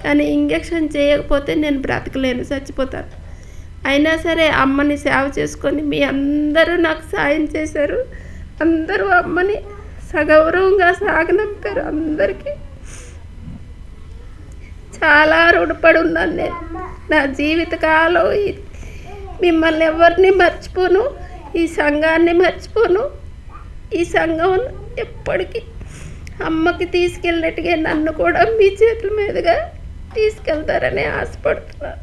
కానీ ఇంజెక్షన్ చేయకపోతే నేను బ్రతకలేను, చచ్చిపోతాను. అయినా సరే అమ్మని సేవ చేసుకొని మీ అందరూ నాకు సాయం చేశారు. అందరూ అమ్మని సగౌరవంగా సాగనంపారు. అందరికీ చాలా రుణపడి ఉన్నాను నేను. నా జీవితకాలం మిమ్మల్ని ఎవరిని మర్చిపోను, ఈ సంఘాన్ని మర్చిపోను. ఈ సంఘం ఎప్పటికీ అమ్మకి తీసుకెళ్ళినట్టుగా నన్ను కూడా మీ చేతుల మీదుగా తీసుకెళ్తారని ఆశపడుతున్నాను.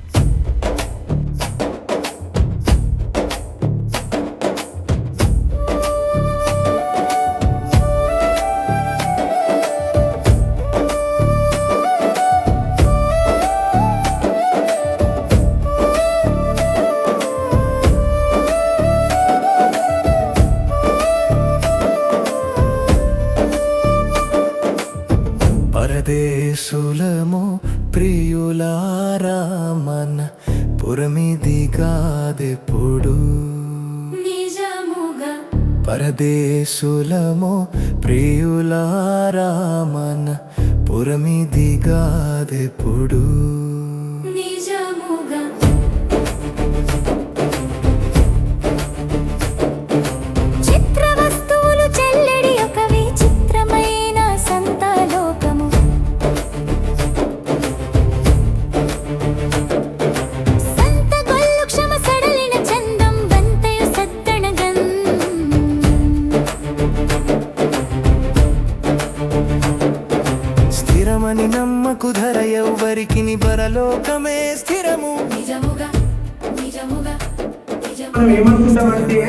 పరదేశులము ప్రియులారా మన పురమిది కాదెప్పుడు. పరదేశులము ప్రియులారా మన పురమిది కాదెప్పుడు. స్థిరమని నమ్మకు ధర ఎవ్వరికి పరలోకమే స్థిరము. మనం ఏమనుకుంటామంటే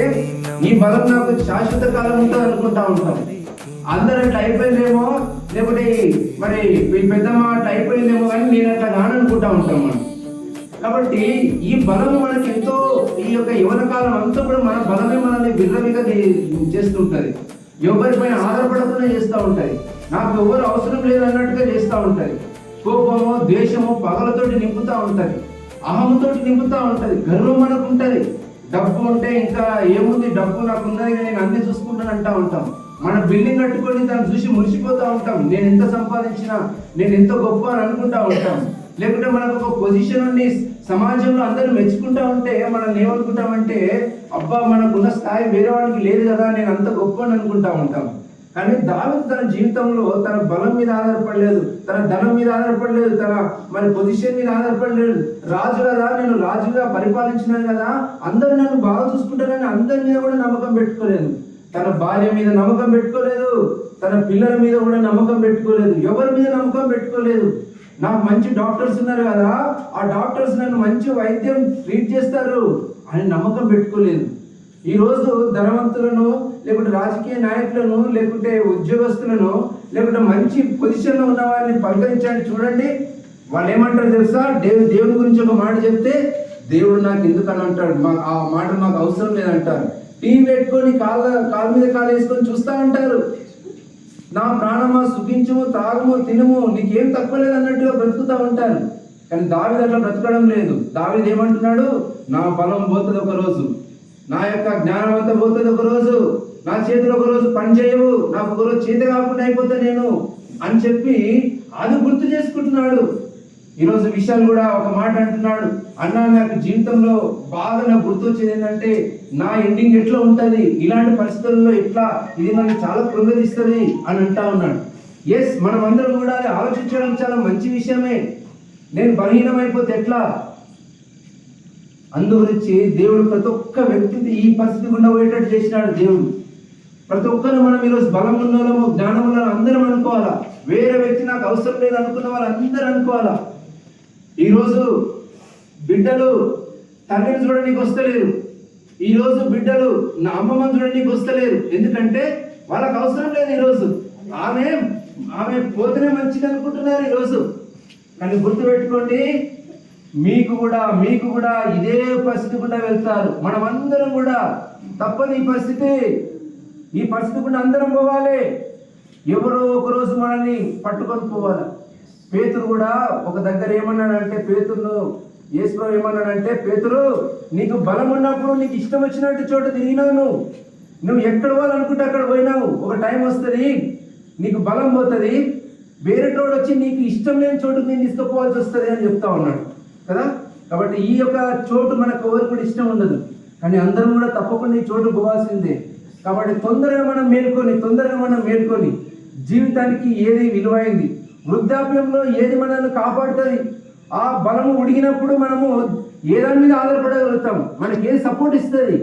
ఈ బలం నాకు శాశ్వత కాలం ఉంటుంది అనుకుంటా ఉంటాం. అందరూ అట్లా అయిపోయిందేమో, లేకపోతే మరి పెద్దమ్మ అట్లా అయిపోయిందేమో, కానీ నేను అట్లా కాననుకుంటా ఉంటాం మనం. కాబట్టి ఈ బలం మనకి ఎంతో, ఈ యొక్క యవన కాలం అంతా కూడా మన బలమే మనల్ని విర్రవిగా చేస్తుంటది. ఎవరిపైన ఆధారపడకుండా చేస్తూ ఉంటుంది. నాకు ఎవరు అవసరం లేదన్నట్టుగా చేస్తూ ఉంటుంది. కోపము, ద్వేషము, పగలతోటి నింపుతూ ఉంటుంది. అహంతోటి నింపుతూ ఉంటుంది. గర్వం మనకు ఉంటుంది. డబ్బు ఉంటే ఇంకా ఏముంది, డబ్బు నాకు ఉన్నది, నేను అన్ని చూసుకుంటాను అంటూ ఉంటాం. మన బిల్డింగ్ కట్టుకొని దాన్ని చూసి మురిసిపోతూ ఉంటాం. నేను ఎంత సంపాదించినా, నేను ఎంత గొప్ప అని అనుకుంటూ ఉంటాం. లేకుంటే మనకు ఒక పొజిషన్ ఉండి సమాజంలో అందరూ మెచ్చుకుంటూ ఉంటే మనం ఏమనుకుంటామంటే, అబ్బా మనకున్న స్థాయి వేరే వాళ్ళకి లేదు కదా, నేను అంత గొప్ప అని అనుకుంటా ఉంటాం. కానీ దావీదు తన జీవితంలో తన బలం మీద ఆధారపడలేదు, తన ధనం మీద ఆధారపడలేదు, తన మరి పొజిషన్ మీద ఆధారపడలేదు. రాజు కదా, నేను రాజుగా పరిపాలించినాను కదా, అందరూ నన్ను బాగా చూసుకుంటారని అందరి మీద కూడా నమ్మకం పెట్టుకోలేదు. తన భార్య మీద నమ్మకం పెట్టుకోలేదు, తన పిల్లల మీద కూడా నమ్మకం పెట్టుకోలేదు, ఎవరి మీద నమ్మకం పెట్టుకోలేదు. నాకు మంచి డాక్టర్స్ ఉన్నారు కదా, ఆ డాక్టర్స్ నన్ను మంచి వైద్యం ట్రీట్ చేస్తారు అని నమ్మకం పెట్టుకోలేదు. ఈరోజు ధనవంతులను, లేకుంటే రాజకీయ నాయకులను, లేకుంటే ఉద్యోగస్తులను, లేకుంటే మంచి పొజిషన్లో ఉన్న వారిని పలకరించండి, చూడండి. వాళ్ళు ఏమంటారు తెలుసా? దేవుని గురించి ఒక మాట చెప్తే దేవుడు నాకు ఎందుకని అంటాడు, ఆ మాట నాకు అవసరం లేదంటారు. టీవీ పెట్టుకొని కాళ్ళ మీద కాలు వేసుకొని చూస్తూ ఉంటారు. నా ప్రాణమా సుఖించుము, తాగుము, తినుము, నీకేం తక్కువ లేదు అన్నట్టుగా బ్రతుకుతూ ఉంటారు. కానీ దావీదు అట్లా బ్రతకడం లేదు. దావీదు ఏమంటున్నాడు? నా బలం పోతుంది ఒక రోజు, నా యొక్క జ్ఞానం అంతా పోతుంది ఒక రోజు, నా చేతులు ఒక రోజు పని చేయవు, నాకు ఒక రోజు చేత కాకుండా అయిపోతా నేను అని చెప్పి అది గుర్తు చేసుకుంటున్నాడు. ఈరోజు విశాల్ కూడా ఒక మాట అంటున్నాడు, అన్నా నాకు జీవితంలో బాగా నాకు గుర్తొచ్చేది ఏంటంటే నా ఎండింగ్ ఎట్లా ఉంటుంది, ఇలాంటి పరిస్థితుల్లో ఎట్లా ఇది మనకి చాలా కృంగదీస్తుంది అని అంటా ఉన్నాడు. ఎస్, మనం అందరం కూడా అది ఆలోచించడం చాలా మంచి విషయమే. నేను బలహీనమైపోతే ఎట్లా, అందుగురించి దేవుడు ప్రతి ఒక్క వ్యక్తిని ఈ పరిస్థితి గుండా పోయేటట్టు చేసినాడు. దేవుడు ప్రతి ఒక్కరు మనం ఈరోజు బలం ఉన్నాము, జ్ఞానం ఉన్నాము అందరం అనుకోవాలా. వేరే వ్యక్తి నాకు అవసరం లేదు అనుకున్న వాళ్ళు అందరూ అనుకోవాలా. ఈరోజు బిడ్డలు తండ్రిని చూడడానికి వస్తలేరు. ఈరోజు బిడ్డలు నా అమ్మమ్మని చూడడానికి వస్తలేరు. ఎందుకంటే వాళ్ళకి అవసరం లేదు. ఈరోజు ఆమె పోతేనే మంచిది అనుకుంటున్నారు ఈరోజు. కానీ గుర్తుపెట్టుకోండి, మీకు కూడా ఇదే పరిస్థితి కూడా వెళ్తారు. మనం అందరం కూడా తప్పదు ఈ పరిస్థితి కూడా అందరం పోవాలి. ఎవరో ఒక రోజు మనల్ని పట్టుకొని పోవాలి. పేతురు కూడా ఒక దగ్గర ఏమన్నాడంటే, యేసుప్రభు ఏమన్నాడంటే, పేతురు నీకు బలం ఉన్నప్పుడు నీకు ఇష్టం వచ్చినట్టు చోట తిరిగినావు, నువ్వు ఎక్కడ పోవాలనుకుంటే అక్కడ పోయినావు. ఒక టైం వస్తుంది, నీకు బలం పోతుంది, వేరే తోడు వచ్చి నీకు ఇష్టం లేని చోటుకు నేను తీసుకుపోవాల్సి వస్తుంది అని చెప్తా ఉన్నాడు కదా. కాబట్టి ఈ యొక్క చోటు మనకు ఎవరికి కూడా ఇష్టం ఉండదు, కానీ అందరం కూడా తప్పకుండా ఈ చోటు పోవాల్సిందే. కాబట్టి తొందరగా మనం మేల్కొని జీవితానికి ఏది విలువైంది, వృద్ధాప్యంలో ఏది మనల్ని కాపాడుతుంది, ఆ బలము ఉడిగినప్పుడు మనము ఏ దాని మీద ఆధారపడగలుగుతాం, మనకి ఏ సపోర్ట్ ఇస్తుంది,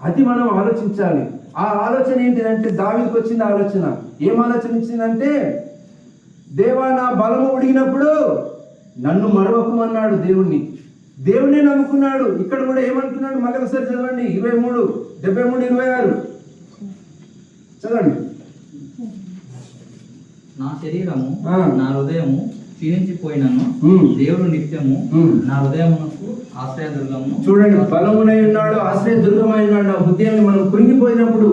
అది మనం ఆలోచించాలి. ఆ ఆలోచన ఏంటిదంటే దావీదుకు వచ్చింది ఆలోచన. ఏం ఆలోచన ఇచ్చిందంటే, దేవా నా బలము ఉడిగినప్పుడు నన్ను మరవకమన్నాడు దేవుణ్ణి నమ్ముకున్నాడు. ఇక్కడ కూడా ఏమంటున్నాడు మళ్ళీ ఒకసారి చదవండి, 23:73-26 చదవండి. నా శరీరము నా హృదయము క్షీణించిపోయినను దేవుడు నిత్యము నా హృదయమునకు ఆశ్రయదుర్గము. చూడండి, బలమునై ఉన్నాడు, ఆశ్రయదుర్గమై ఉన్నాడు. ఆ హృదయాన్ని మనం కృంగిపోయినప్పుడు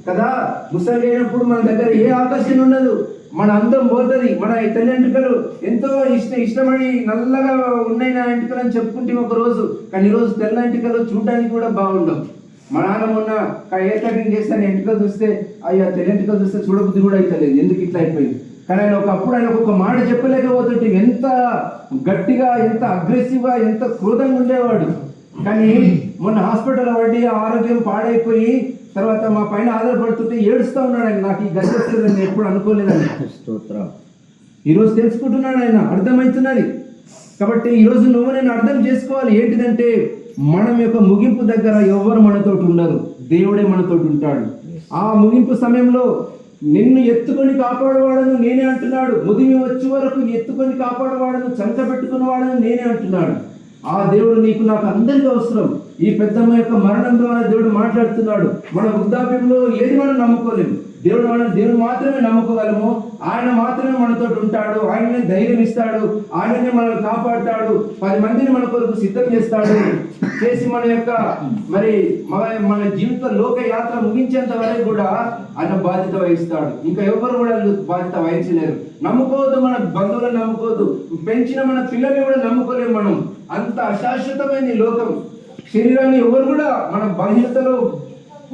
కదా, ముసలైనప్పుడు మన దగ్గర ఏ ఆకర్షణ ఉండదు, మన అందం పోతుంది. మన తెల్ల ఎంటుకలు ఎంతో ఇష్టమని నల్లగా ఉన్నాయి నా ఎంటుకలు అని చెప్పుకుంటే ఒక రోజు, కానీ ఈరోజు తెల్ల ఎంటుకలు చూడడానికి కూడా బాగుండవు. మా నాన్న మొన్న హెయిర్ కటింగ్ చేస్తాను, ఎంటుకలు చూస్తే అయ్యా తెల్ల ఎంటుకలు చూస్తే చూడబుద్ధి కూడా అవుతలేదు, ఎందుకు ఇట్లా అయిపోయింది. కానీ ఒకప్పుడు ఆయన ఒక మాట చెప్పలేకపోతుంటే ఎంత గట్టిగా, ఎంత అగ్రెసివ్గా, ఎంత క్రోధంగా ఉండేవాడు. కానీ మొన్న హాస్పిటల్ పడి ఆరోగ్యం పాడైపోయి తర్వాత మా పైన ఆధారపడుతుంటే ఏడుస్తూ ఉన్నాడు ఆయన. నాకు ఈ గతి వస్తుందని ఎప్పుడు అనుకోలేదండి. ఈరోజు తెలుసుకుంటున్నాడు ఆయన, అర్థమవుతున్నది. కాబట్టి ఈరోజు నేను అర్థం చేసుకోవాలి ఏంటిదంటే, మనం యొక్క ముగింపు దగ్గర ఎవరు మనతోటి ఉండరు, దేవుడే మనతోటి ఉంటాడు. ఆ ముగింపు సమయంలో నిన్ను ఎత్తుకొని కాపాడేవాడను నేనే అంటున్నాడు. ముదిమి వచ్చే వరకు ఎత్తుకొని కాపాడేవాడను, చంక పెట్టుకున్నవాడను నేనే అంటున్నాడు. ఆ దేవుడు నీకు నాకు అందరికీ అవసరం. ఈ పెద్దమ్మ యొక్క మరణం ద్వారా దేవుడు మాట్లాడుతున్నాడు. మన వృద్ధాప్యంలో ఏది మనం నమ్ముకోలేము, దేవుడు మాత్రమే నమ్ముకోగలము. ఆయన మాత్రమే మనతో ఉంటాడు, ఆయననే ధైర్యం ఇస్తాడు, ఆయననే మనల్ని కాపాడుతాడు, 10 మందిని మన కొరకు సిద్ధం చేస్తాడు, చేసి మన యొక్క మన జీవిత లోక యాత్ర ముగించేంత వరకు కూడా ఆయన బాధ్యత వహిస్తాడు. ఇంకా ఎవరు కూడా బాధ్యత వహించలేరు. నమ్ముకోవద్దు, మన బంధువులను నమ్ముకోవద్దు, పెంచిన మన పిల్లల్ని కూడా నమ్ముకోలేము. మనం అంత అశాశ్వతమైన లోకం. శరీరాన్ని ఎవరు కూడా మన బలహీనతలో,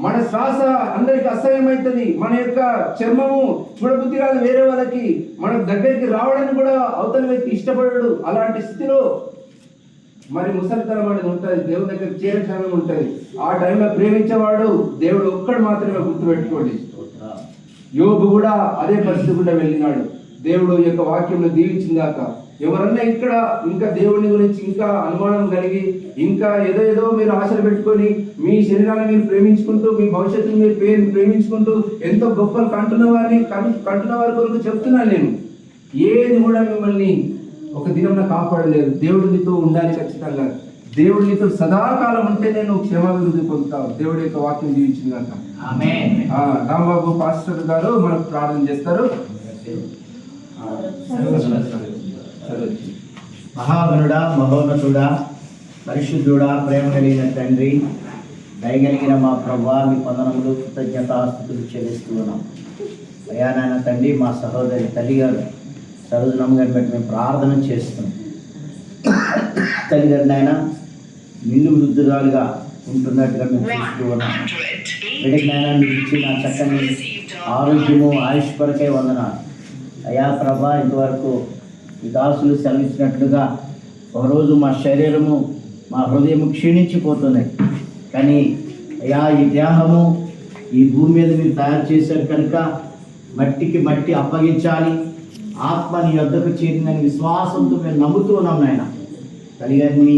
మన శ్వాస అందరికి అసహ్యమవుతుంది, మన యొక్క చర్మము చూడబుద్ధి కాదు వేరే వాళ్ళకి, మన దగ్గరికి రావడానికి కూడా అవతల వ్యక్తి ఇష్టపడడు. అలాంటి స్థితిలో ముసలితనం అనేది ఉంటుంది, దేవుని దగ్గర చేరే సమయం ఉంటుంది. ఆ టైంలో ప్రేమించేవాడు దేవుడు ఒక్కడు మాత్రమే, గుర్తుపెట్టుకోండి. యోబు కూడా అదే పరిస్థితి కూడా వెళ్ళినాడు. దేవుడు యొక్క వాక్యంలో దీవించిందాక ఎవరన్నా ఇక్కడ ఇంకా దేవుని గురించి ఇంకా అనుమానం కలిగి ఇంకా ఏదో మీరు ఆశలు పెట్టుకొని మీ శరీరాన్ని మీరు ప్రేమించుకుంటూ, మీ భవిష్యత్తుని మీరు ప్రేమించుకుంటూ ఎంతో గొప్పలు కంటున్న వారి కొరకు చెప్తున్నాను నేను. ఏది కూడా మిమ్మల్ని ఒక దినం కాపాడలేదు. దేవుడు నీతో ఉండాలి ఖచ్చితంగా. దేవుడు నీతో సదాకాలం ఉంటే నేను క్షేమాభివృద్ధి పొందుతావు. దేవుడి యొక్క వాక్యం దీవించింది కనుక ఆమేన్. రాంబాబు పాస్టర్ గారు మనకు ప్రార్థన చేస్తారు. మహాగణుడా, మహోన్నతుడా, పరిశుద్ధుడా, ప్రేమ కలిగిన తండ్రి, దయగలిగిన మా ప్రభువా, మీ వందనములు, కృతజ్ఞతాస్తుతులు చెల్లిస్తూ ఉన్నాం. అయ్యా నాయన తండ్రి, మా సహోదరి తల్లిగారు సరోజనమ్మ గారిని బట్టి మేము ప్రార్థన చేస్తున్నాం. తల్లిగారు నాయన నిన్ను వృద్ధురాలుగా ఉంటున్నట్టుగా మేము చూస్తూ ఉన్నాం. బిడ్డకి నాయన మీరు ఇచ్చిన చక్కని ఆరోగ్యము, ఆయుష్ కొరకై వందనాలు. అయ్యా ప్రభా, ఇంతవరకు ఈ దాసులు సెలవిచ్చినట్లుగా ఒకరోజు మా శరీరము, మా హృదయము క్షీణించిపోతున్నాయి. కానీ అయ్యా ఈ దేహము ఈ భూమి మీద మీరు తయారు చేశారు కనుక మట్టికి మట్టి అప్పగించాలి, ఆత్మ నీ వద్దకు చేరిందని విశ్వాసంతో మేము నమ్ముతూ ఉన్నాం. నాయన తల్లిగారిని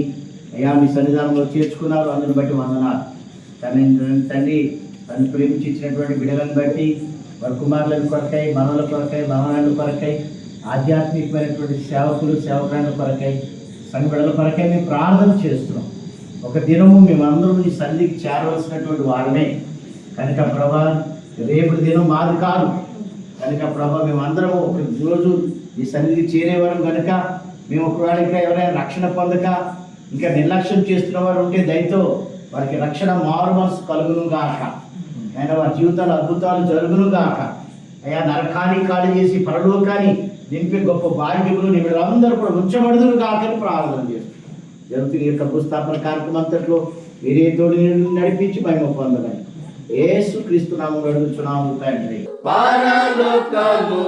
అయ్యా మీ సన్నిధానంలో చేర్చుకున్నారు, అందుని బట్టి వందనాలు. కానీ తండ్రి తను ప్రేమించి ఇచ్చినటువంటి బిడ్డలను బట్టి వారి కుమారుల కొరకై, మనల కొరకై, మనవరాళ్ళ కొరకై, ఆధ్యాత్మికమైనటువంటి సేవకులు, సేవకుల కొరకై, సంఘ బిడ్డల కొరకై మేము ప్రార్థన చేస్తున్నాం. ఒక దినము మేమందరం నీ సన్నిధికి చేరవలసినటువంటి వారమే కనుక ప్రభా, రేపు దినం మాది కాదు కనుక ప్రభా, మేమందరము ఒక రోజు ఈ సన్నిధికి చేరేవారం కనుక మేము ఒకవేళ ఇంకా ఎవరైనా రక్షణ పొందక ఇంకా నిర్లక్ష్యం చేస్తున్న వారు ఉంటే దయతో వారికి రక్షణ మారు మనసు కలుగును గాక. ఆయన వారి జీవితాలు అద్భుతాలు జరుగును గాక. అయ్యా నరకాన్ని ఖాళీ చేసి పరలోకాన్ని నింపే గొప్ప భాగ్యములు నీ వీళ్ళందరూ కూడా ఉంచబడుదురు కాకని ప్రార్థన చేస్తాం. జరుగుతున్న యొక్క భూస్థాపన కార్యక్రమం అంతట్లో వేరే తోడు నడిపించి మహిమ పొందగలి. యేసు క్రీస్తు నామములో అడుగుచున్నాము తండ్రి. పరలోకము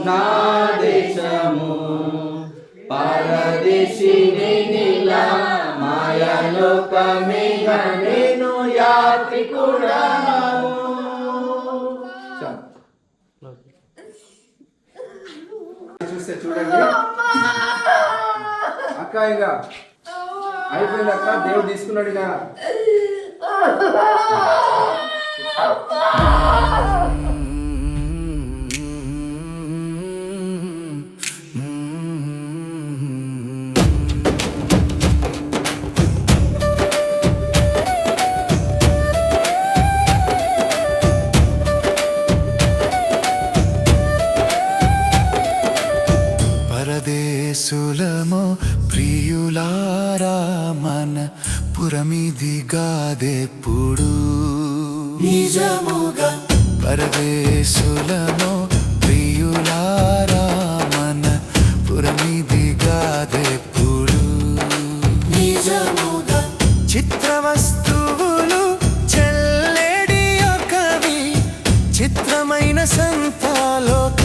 నా దేశము పరదేశిని నీలా మాయలోకమిగ నేను యాత్రికుడను. చూస్తే చూడండి అక్క, ఇక అయిపోయింది అక్క, దేవుడు తీసుకున్నాడు ఇక. పరదేశులమో ప్రియులారా మన పురమిదిగాదెప్పుడు నిజముగా. పరదేశులమో ప్రియులారా మన పురమిదిగాదెప్పుడు నిజముగా. చిత్ర వస్తువులు చెల్లెడి ఒకవి చిత్రమైన సంతాలోక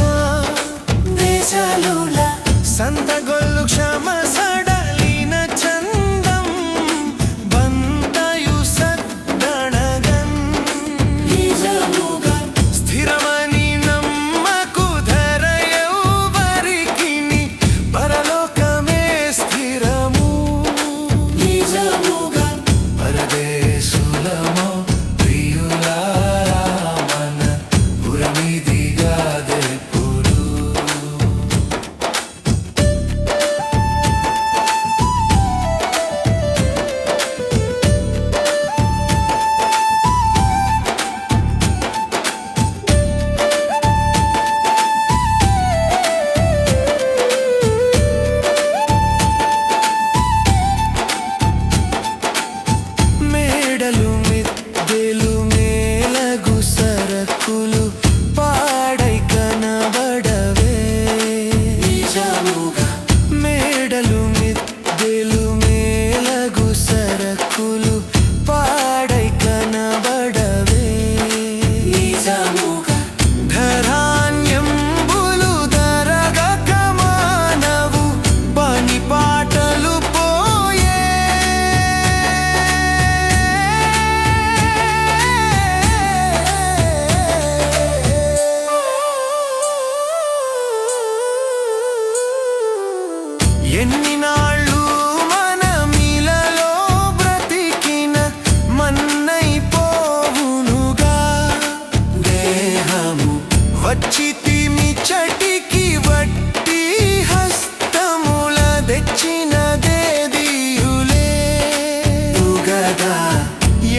దేశాలుల సంతగొల్లు క్షమ సడలిన చందం బంతయు సద్దణగన్ స్థిరమని నమ్మకు ధరయౌవరికిని పరలోకమే స్థిరము నిజముగా. పరదేశులమో ప్రియులారా మన పురమిదిగాదెప్పుడు మేడలు మిద్దెలు మేలగు సరకులు పాడై కనబడవే నిజముగా. మేడలు మిద్దెలు మేలగు సరకులు పాడై కనబడవే నిజముగా. ధరాన్యంబులు దరగక మానవు పని పాటలు పోయే ఎన్ని నాళ్ళు మనమిలలో బ్రతికిన మన్నైపోవునుగా దేహము. వచ్చితిమి చటికి వట్టి హస్తముల తెచ్చినదే దీయులే గదా.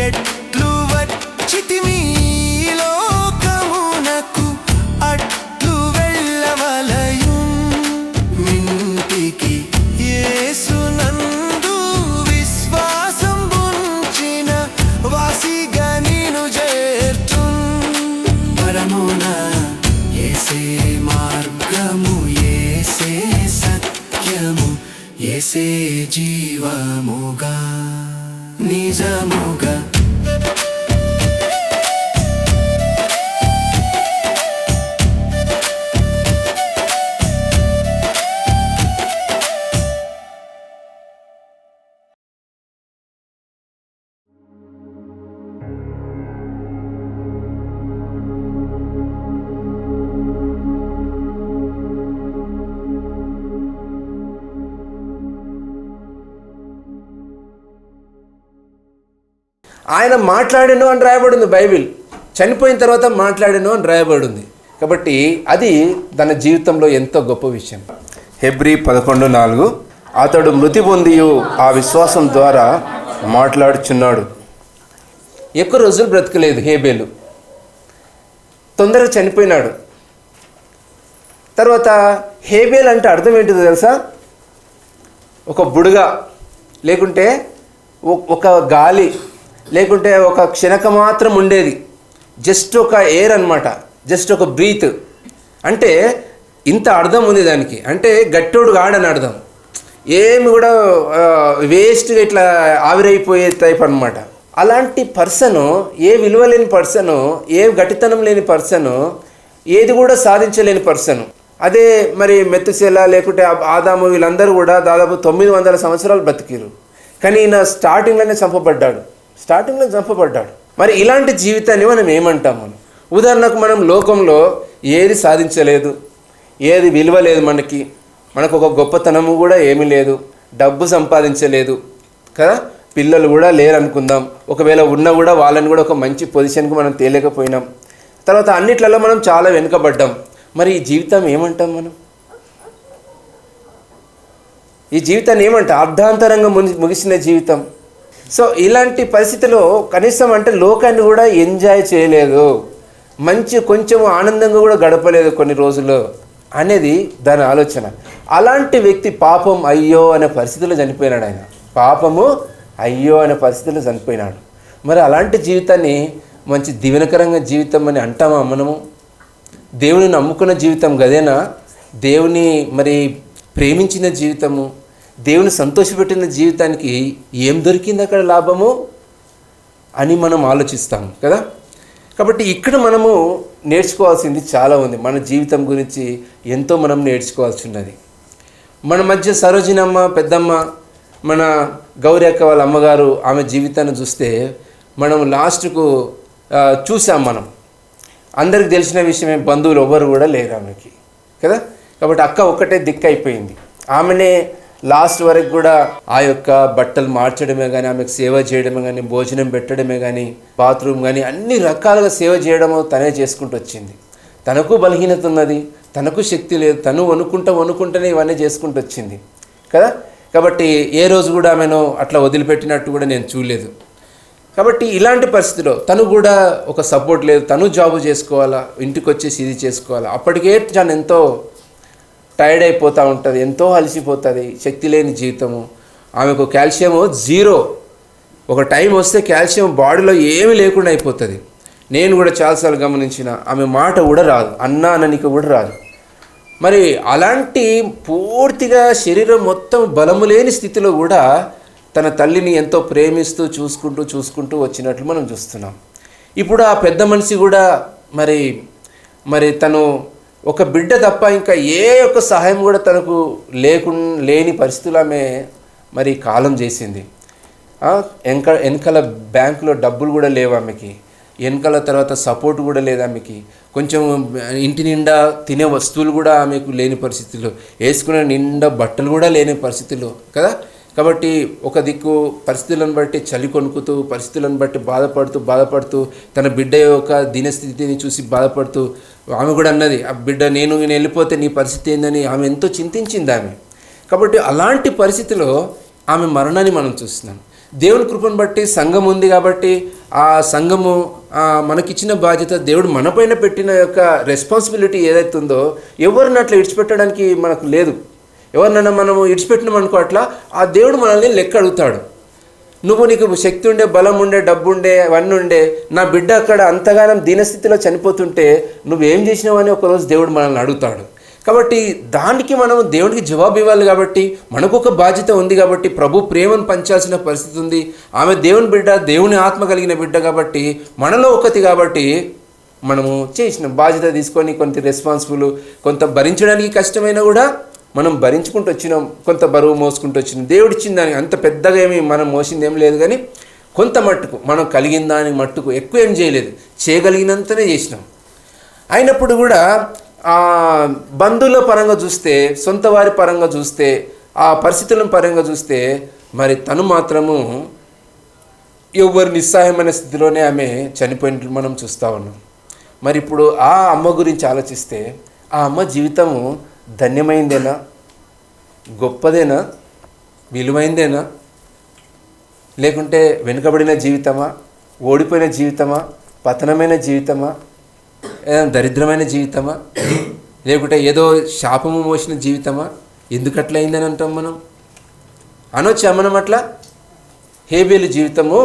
ఎట్లు వచ్చితిమి లోకమునకు అట్లు వెళ్ళవలయు మింటికి యేసునందు విశ్వాసం ఉంచిన వాసిగా నిను చేర్చున్ పరమున. యేసే మార్గము యేసే సత్యము యేసే జీవముగా నిజముగా. ఆయన మాట్లాడెను అని రాయబడింది బైబిల్. చనిపోయిన తర్వాత మాట్లాడెను అని రాయబడింది. కాబట్టి అది తన జీవితంలో ఎంతో గొప్ప విషయం. హెబ్రీ 11:4 అతడు మృతి పొందియు ఆ విశ్వాసం ద్వారా మాట్లాడుచున్నాడు. ఎక్కువ రోజులు బ్రతకలేదు హేబేలు, తొందరగా చనిపోయినాడు. తర్వాత హేబేల్ అంటే అర్థం ఏంటిదో తెలుసా? ఒక బుడగ, లేకుంటే ఒక గాలి, లేకుంటే ఒక క్షణక మాత్రం ఉండేది, జస్ట్ ఒక ఎయిర్ అన్నమాట, జస్ట్ ఒక బ్రీత్. అంటే ఇంత అర్థం ఉంది దానికి. అంటే గట్టోడు గాడని అర్థం. ఏమి కూడా వేస్ట్గా ఇట్లా ఆవిరైపోయే టైప్ అనమాట. అలాంటి పర్సను, ఏ విలువ లేని పర్సను, ఏ గట్టితనం లేని పర్సను, ఏది కూడా సాధించలేని పర్సను. అదే మరి మెతుసెల లేకుంటే ఆదాము వీళ్ళందరూ కూడా దాదాపు 900 సంవత్సరాలు బ్రతికిరు. కానీ ఈయన స్టార్టింగ్లో చంపబడ్డాడు. మరి ఇలాంటి జీవితాన్ని మనం ఏమంటాం? ఉదాహరణకు మనం లోకంలో ఏది సాధించలేదు, ఏది విలువ లేదు, మనకు ఒక గొప్పతనము కూడా ఏమీ లేదు, డబ్బు సంపాదించలేదు కదా, పిల్లలు కూడా లేరు అనుకుందాం, ఒకవేళ ఉన్నా కూడా వాళ్ళని కూడా ఒక మంచి పొజిషన్కి మనం తేలేకపోయినాం, తర్వాత అన్నిట్లలో మనం చాలా వెనుకబడ్డాం. మరి ఈ జీవితం ఏమంటాం మనం? ఈ జీవితాన్ని ఏమంటాం? అర్ధాంతరంగా ముగిసిన జీవితం. సో ఇలాంటి పరిస్థితిలో కనీసం అంటే లోకాన్ని కూడా ఎంజాయ్ చేయలేదు, కొంచెం ఆనందంగా కూడా గడపలేదు కొన్ని రోజులు అనేది దాని ఆలోచన. అలాంటి వ్యక్తి పాపం అయ్యో అనే పరిస్థితిలో చనిపోయినాడు. ఆయన పాపము అయ్యో అనే పరిస్థితిలో చనిపోయినాడు. మరి అలాంటి జీవితాన్ని మంచి దీవెనకరంగా జీవితం అని అంటామా మనము? దేవుని నమ్ముకున్న జీవితం గదేనా? దేవుని మరి ప్రేమించిన జీవితము, దేవుని సంతోషపెట్టిన జీవితానికి ఏం దొరికింది అక్కడ లాభము అని మనం ఆలోచిస్తాం కదా. కాబట్టి ఇక్కడ మనము నేర్చుకోవాల్సింది చాలా ఉంది. మన జీవితం గురించి ఎంతో మనం నేర్చుకోవాల్సి ఉన్నది. మన మధ్య సరోజినమ్మ పెద్దమ్మ, మన గౌరీ అక్క వాళ్ళ అమ్మగారు, ఆమె జీవితాన్ని చూస్తే మనం లాస్ట్కు చూసాం. మనం అందరికి తెలిసిన విషయమే, బంధువులు ఎవ్వరు కూడా లేరు ఆమెకి కదా. కాబట్టి అక్క ఒక్కటే దిక్కు అయిపోయింది. ఆమెనే లాస్ట్ వరకు కూడా ఆ యొక్క బట్టలు మార్చడమే కానీ, ఆమెకు సేవ చేయడమే కానీ, భోజనం పెట్టడమే కానీ, బాత్రూమ్ కానీ అన్ని రకాలుగా సేవ చేయడము తనే చేసుకుంటూ వచ్చింది. తనకు బలహీనత ఉన్నది, తనకు శక్తి లేదు, తను వణుకుంటూనే ఇవన్నీ చేసుకుంటూ వచ్చింది కదా. కాబట్టి ఏ రోజు కూడా ఆమెను అట్లా వదిలిపెట్టినట్టు కూడా నేను చూడలేదు. కాబట్టి ఇలాంటి పరిస్థితిలో తను కూడా ఒక సపోర్ట్ లేదు, తను జాబు చేసుకోవాలా, ఇంటికి వచ్చేసి ఇది చేసుకోవాలా. అప్పటికే తను ఎంతో టైర్డ్ అయిపోతూ ఉంటుంది, ఎంతో అలసిపోతుంది, శక్తి లేని జీవితము. ఆమెకు కాల్షియము 0. ఒక టైం వస్తే కాల్షియం బాడీలో ఏమీ లేకుండా అయిపోతుంది. నేను కూడా చాలాసార్లు గమనించిన, ఆమె మాట కూడా రాదు, అన్నా అననికి కూడా రాదు. మరి అలాంటి పూర్తిగా శరీరం మొత్తం బలము లేని స్థితిలో కూడా తన తల్లిని ఎంతో ప్రేమిస్తూ చూసుకుంటూ వచ్చినట్లు మనం చూస్తున్నాం. ఇప్పుడు ఆ పెద్ద మనిషి కూడా మరి తను ఒక బిడ్డ తప్ప ఇంకా ఏ ఒక్క సహాయం కూడా తనకు లేని పరిస్థితులు ఆమె మరి కాలం చేసింది. వెనకాల బ్యాంకులో డబ్బులు కూడా లేవు ఆమెకి, వెనకాల తర్వాత సపోర్ట్ కూడా లేదు ఆమెకి, కొంచెం ఇంటి నిండా తినే వస్తువులు కూడా ఆమెకు లేని పరిస్థితులు, వేసుకునే నిండా బట్టలు కూడా లేని పరిస్థితులు కదా. కాబట్టి ఒక దిక్కు పరిస్థితులను బట్టి చలి కొనుక్కుతూ, పరిస్థితులను బట్టి బాధపడుతూ తన బిడ్డ యొక్క దీనస్థితిని చూసి బాధపడుతూ ఆమె కూడా అన్నది, ఆ బిడ్డ నేను వెళ్ళిపోతే నీ పరిస్థితి ఏందని ఆమె ఎంతో చింతించింది ఆమె. కాబట్టి అలాంటి పరిస్థితిలో ఆమె మరణాన్ని మనం చూస్తున్నాం. దేవుని కృపను బట్టి సంఘం ఉంది కాబట్టి ఆ సంఘము మనకిచ్చిన బాధ్యత, దేవుడు మనపైన పెట్టిన యొక్క రెస్పాన్సిబిలిటీ ఏదైతే ఉందో ఎవరిని అట్లా విడిచిపెట్టడానికి మనకు లేదు. ఎవరినైనా మనము విడిచిపెట్టినాం అనుకో అట్లా ఆ దేవుడు మనల్ని లెక్క అడుగుతాడు. నీకు శక్తి ఉండే, బలం ఉండే, డబ్బు ఉండే, అవన్నీ ఉండే, నా బిడ్డ అక్కడ అంతగానం దీనస్థితిలో చనిపోతుంటే నువ్వేం చేసినావు అని ఒకరోజు దేవుడు మనల్ని అడుగుతాడు. కాబట్టి దానికి మనం దేవుడికి జవాబు ఇవ్వాలి. కాబట్టి మనకు ఒక బాధ్యత ఉంది. కాబట్టి ప్రభు ప్రేమను పంచాల్సిన పరిస్థితి ఉంది. ఆమె దేవుని బిడ్డ, దేవుని ఆత్మ కలిగిన బిడ్డ కాబట్టి మనలో ఒకటి కాబట్టి మనము చేసిన బాధ్యత తీసుకొని కొంత రెస్పాన్సిబుల్, కొంత భరించడానికి కష్టమైనా కూడా మనం భరించుకుంటూ వచ్చినాం, కొంత బరువు మోసుకుంటూ వచ్చినాం. దేవుడు ఇచ్చిన దానికి అంత పెద్దగా ఏమి మనం మోసింది ఏం లేదు, కానీ కొంత మట్టుకు మనం కలిగిన దానికి మట్టుకు ఎక్కువ ఏం చేయలేదు, చేయగలిగినంతనే చేసినాం. అయినప్పుడు కూడా బంధువుల పరంగా చూస్తే, సొంత వారి పరంగా చూస్తే, ఆ పరిస్థితుల పరంగా చూస్తే మరి తను మాత్రము ఎవరు నిస్సహాయమైన స్థితిలోనే ఆమె చనిపోయినట్లు మనం చూస్తూ ఉన్నాం. మరి ఇప్పుడు ఆ అమ్మ గురించి ఆలోచిస్తే ఆ అమ్మ జీవితము ధన్యమైందేనా, గొప్పదేనా, విలువైందేనా, లేకుంటే వెనుకబడిన జీవితమా, ఓడిపోయిన జీవితమా, పతనమైన జీవితమా, దరిద్రమైన జీవితమా, లేకుంటే ఏదో శాపము మోసిన జీవితమా? ఎందుకట్లా అయిందని అంటాం మనం? అనొచ్చా మనం అట్లా? హేబేలు జీవితము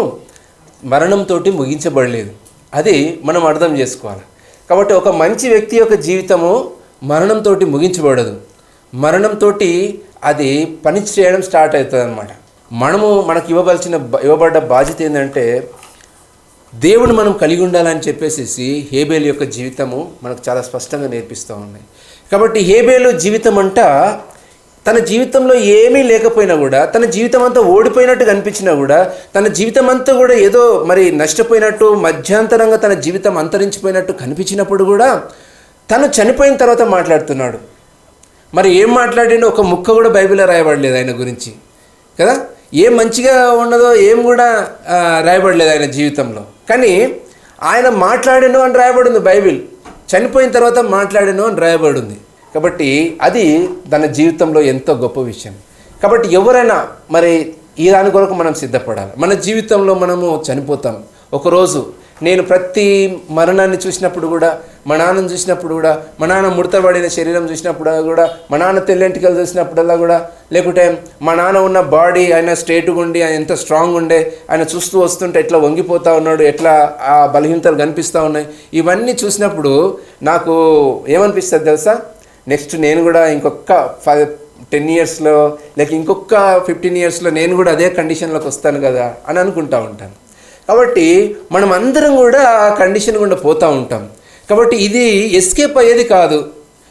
మరణంతో ముగించబడలేదు, అది మనం అర్థం చేసుకోవాలి. కాబట్టి ఒక మంచి వ్యక్తి యొక్క జీవితము మరణంతో ముగించబడదు, మరణంతో అది పని చేయడం స్టార్ట్ అవుతుంది అన్నమాట. మనకు ఇవ్వబడ్డ బాధ్యత ఏంటంటే దేవుని మనం కలిగి ఉండాలని చెప్పేసి హేబేలు యొక్క జీవితము మనకు చాలా స్పష్టంగా నేర్పిస్తూ ఉన్నాయి. కాబట్టి హేబేలు జీవితం అంట తన జీవితంలో ఏమీ లేకపోయినా కూడా, తన జీవితం అంతా ఓడిపోయినట్టు కనిపించినా కూడా, తన జీవితం అంతా కూడా ఏదో మరి నష్టపోయినట్టు, మధ్యాంతరంగా తన జీవితం అంతరించిపోయినట్టు కనిపించినప్పుడు కూడా తను చనిపోయిన తర్వాత మాట్లాడుతున్నాడు. మరి ఏం మాట్లాడిండో ఒక ముక్క కూడా బైబిల్లో రాయబడలేదు ఆయన గురించి కదా. ఏం మంచిగా ఉన్నదో ఏం కూడా రాయబడలేదు ఆయన జీవితంలో. కానీ ఆయన మాట్లాడాను అని రాయబడింది బైబిల్. చనిపోయిన తర్వాత మాట్లాడాను అని రాయబడింది. కాబట్టి అది తన జీవితంలో ఎంతో గొప్ప విషయం. కాబట్టి ఎవరైనా మరి ఈ దాని కొరకు మనం సిద్ధపడాలి. మన జీవితంలో మనము చనిపోతాం ఒకరోజు. నేను ప్రతి మరణాన్ని చూసినప్పుడు కూడా, మా నాన్నను చూసినప్పుడు కూడా, మా నాన్న ముడతబడిన శరీరం చూసినప్పుడు కూడా, మా నాన్న తెల్లెంటికలు చూసినప్పుడల్లా కూడా, లేకుంటే మా నాన్న ఉన్న బాడీ ఆయన స్ట్రేట్గా ఉండి ఆయన ఎంత స్ట్రాంగ్ ఉండే, ఆయన చూస్తూ వస్తుంటే ఎట్లా వంగిపోతూ ఉన్నాడు, ఎట్లా ఆ బలహీనతలు కనిపిస్తూ ఉన్నాయి, ఇవన్నీ చూసినప్పుడు నాకు ఏమనిపిస్తుంది తెలుసా? నెక్స్ట్ నేను కూడా ఇంకొక 10 ఇయర్స్లో లేక ఇంకొక 15 ఇయర్స్లో నేను కూడా అదే కండిషన్లోకి వస్తాను కదా అని అనుకుంటూ ఉంటాను. కాబట్టి మనం అందరం కూడా ఆ కండిషన్ గుండా పోతూ ఉంటాం. కాబట్టి ఇది ఎస్కేప్ అయ్యేది కాదు.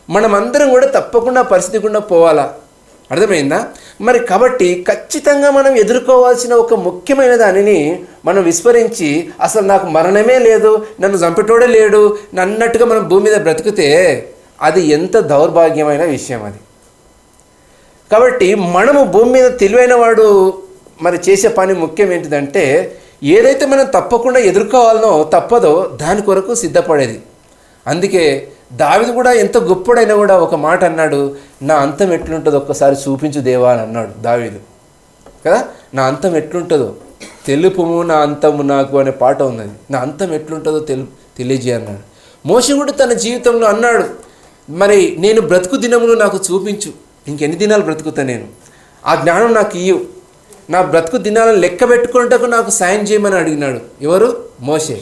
మనం అందరం కూడా తప్పకుండా పరిస్థితి గుండా పోవాలా. అర్థమైందా? మరి కాబట్టి ఖచ్చితంగా మనం ఎదుర్కోవాల్సిన ఒక ముఖ్యమైన దానిని మనం విస్మరించి అసలు నాకు మరణమే లేదు, నన్ను చంపేటోడే లేడు అన్నట్టుగా మనం భూమి మీద బ్రతికితే అది ఎంత దౌర్భాగ్యమైన విషయం అది. కాబట్టి మనము భూమి మీద తెలివైన వాడు మరి చేసే పని ముఖ్యం ఏంటిదంటే, ఏదైతే మనం తప్పకుండా ఎదుర్కోవాలనో తప్పదో దాని కొరకు సిద్ధపడేది. అందుకే దావీదు కూడా ఎంత గొప్పడైనా కూడా ఒక మాట అన్నాడు, నా అంతం ఎట్లుంటుందో ఒక్కసారి చూపించు దేవా అని అన్నాడు దావీదు కదా. నా అంతం ఎట్లుంటుందో తెలుపుము నా అంతము నాకు అనే పాట ఉన్నది. నా అంతం ఎట్లుంటుందో తెలియజేయ అన్నాడు. మోషే కూడా తన జీవితంలో అన్నాడు, మరి నేను బ్రతుకు దినములు నాకు చూపించు, ఇంకెన్ని దినాలు బ్రతుకుతా నేను, ఆ జ్ఞానం నాకు ఇయ్యు, నా బ్రతుకు దినాలను లెక్క పెట్టుకున్నటకు నాకు సాయం చేయమని అడిగినాడు. ఎవరు? మోషే.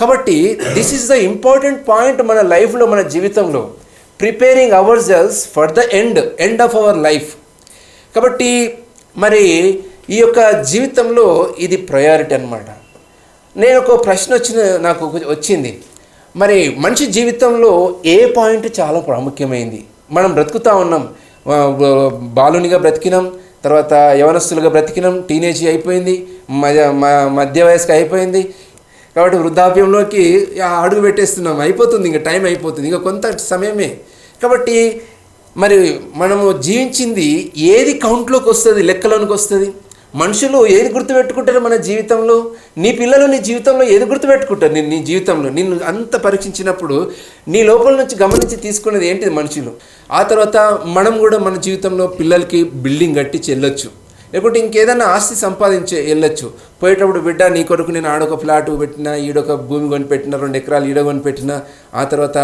కాబట్టి this is the important point మన లైఫ్లో, మన జీవితంలో. Preparing our selves for the end of our life. కాబట్టి మరి ఈ యొక్క జీవితంలో ఇది ప్రయారిటీ అన్నమాట. నేను ఒక ప్రశ్న నాకు వచ్చింది, మరి మనిషి జీవితంలో ఏ పాయింట్ చాలా ప్రాముఖ్యమైంది? మనం బ్రతుకుతూ ఉన్నాం, బాలునిగా బ్రతికినాం, తర్వాత యవనస్తులుగా బ్రతికినాం, టీనేజ్ అయిపోయింది, మధ్య వయస్సు అయిపోయింది, కాబట్టి వృద్ధాప్యంలోకి అడుగు పెట్టేస్తున్నాం, అయిపోతుంది, ఇంకా టైం అయిపోతుంది, ఇంకా కొంత సమయమే. కాబట్టి మరి మనము జీవించింది ఏది కౌంట్లోకి వస్తుంది, లెక్కలోనికి వస్తుంది? మనుషులు ఏది గుర్తుపెట్టుకుంటారు మన జీవితంలో? నీ పిల్లలు నీ జీవితంలో ఏది గుర్తుపెట్టుకుంటారు? నీ జీవితంలో నిన్ను అంత పరీక్షించినప్పుడు నీ లోపల నుంచి గమనించి తీసుకునేది ఏంటిది మనుషులు? ఆ తర్వాత మనం కూడా మన జీవితంలో పిల్లలకి బిల్డింగ్ కట్టించి వెళ్ళొచ్చు, లేకుంటే ఇంకేదైనా ఆస్తి సంపాదించి వెళ్ళొచ్చు. పోయేటప్పుడు బిడ్డ నీ కొరకు నేను ఆడొక ఫ్లాట్ పెట్టినా, ఈడొక భూమి కొనిపెట్టినా, 2 ఎకరాలు ఈడ కొనిపెట్టినా, ఆ తర్వాత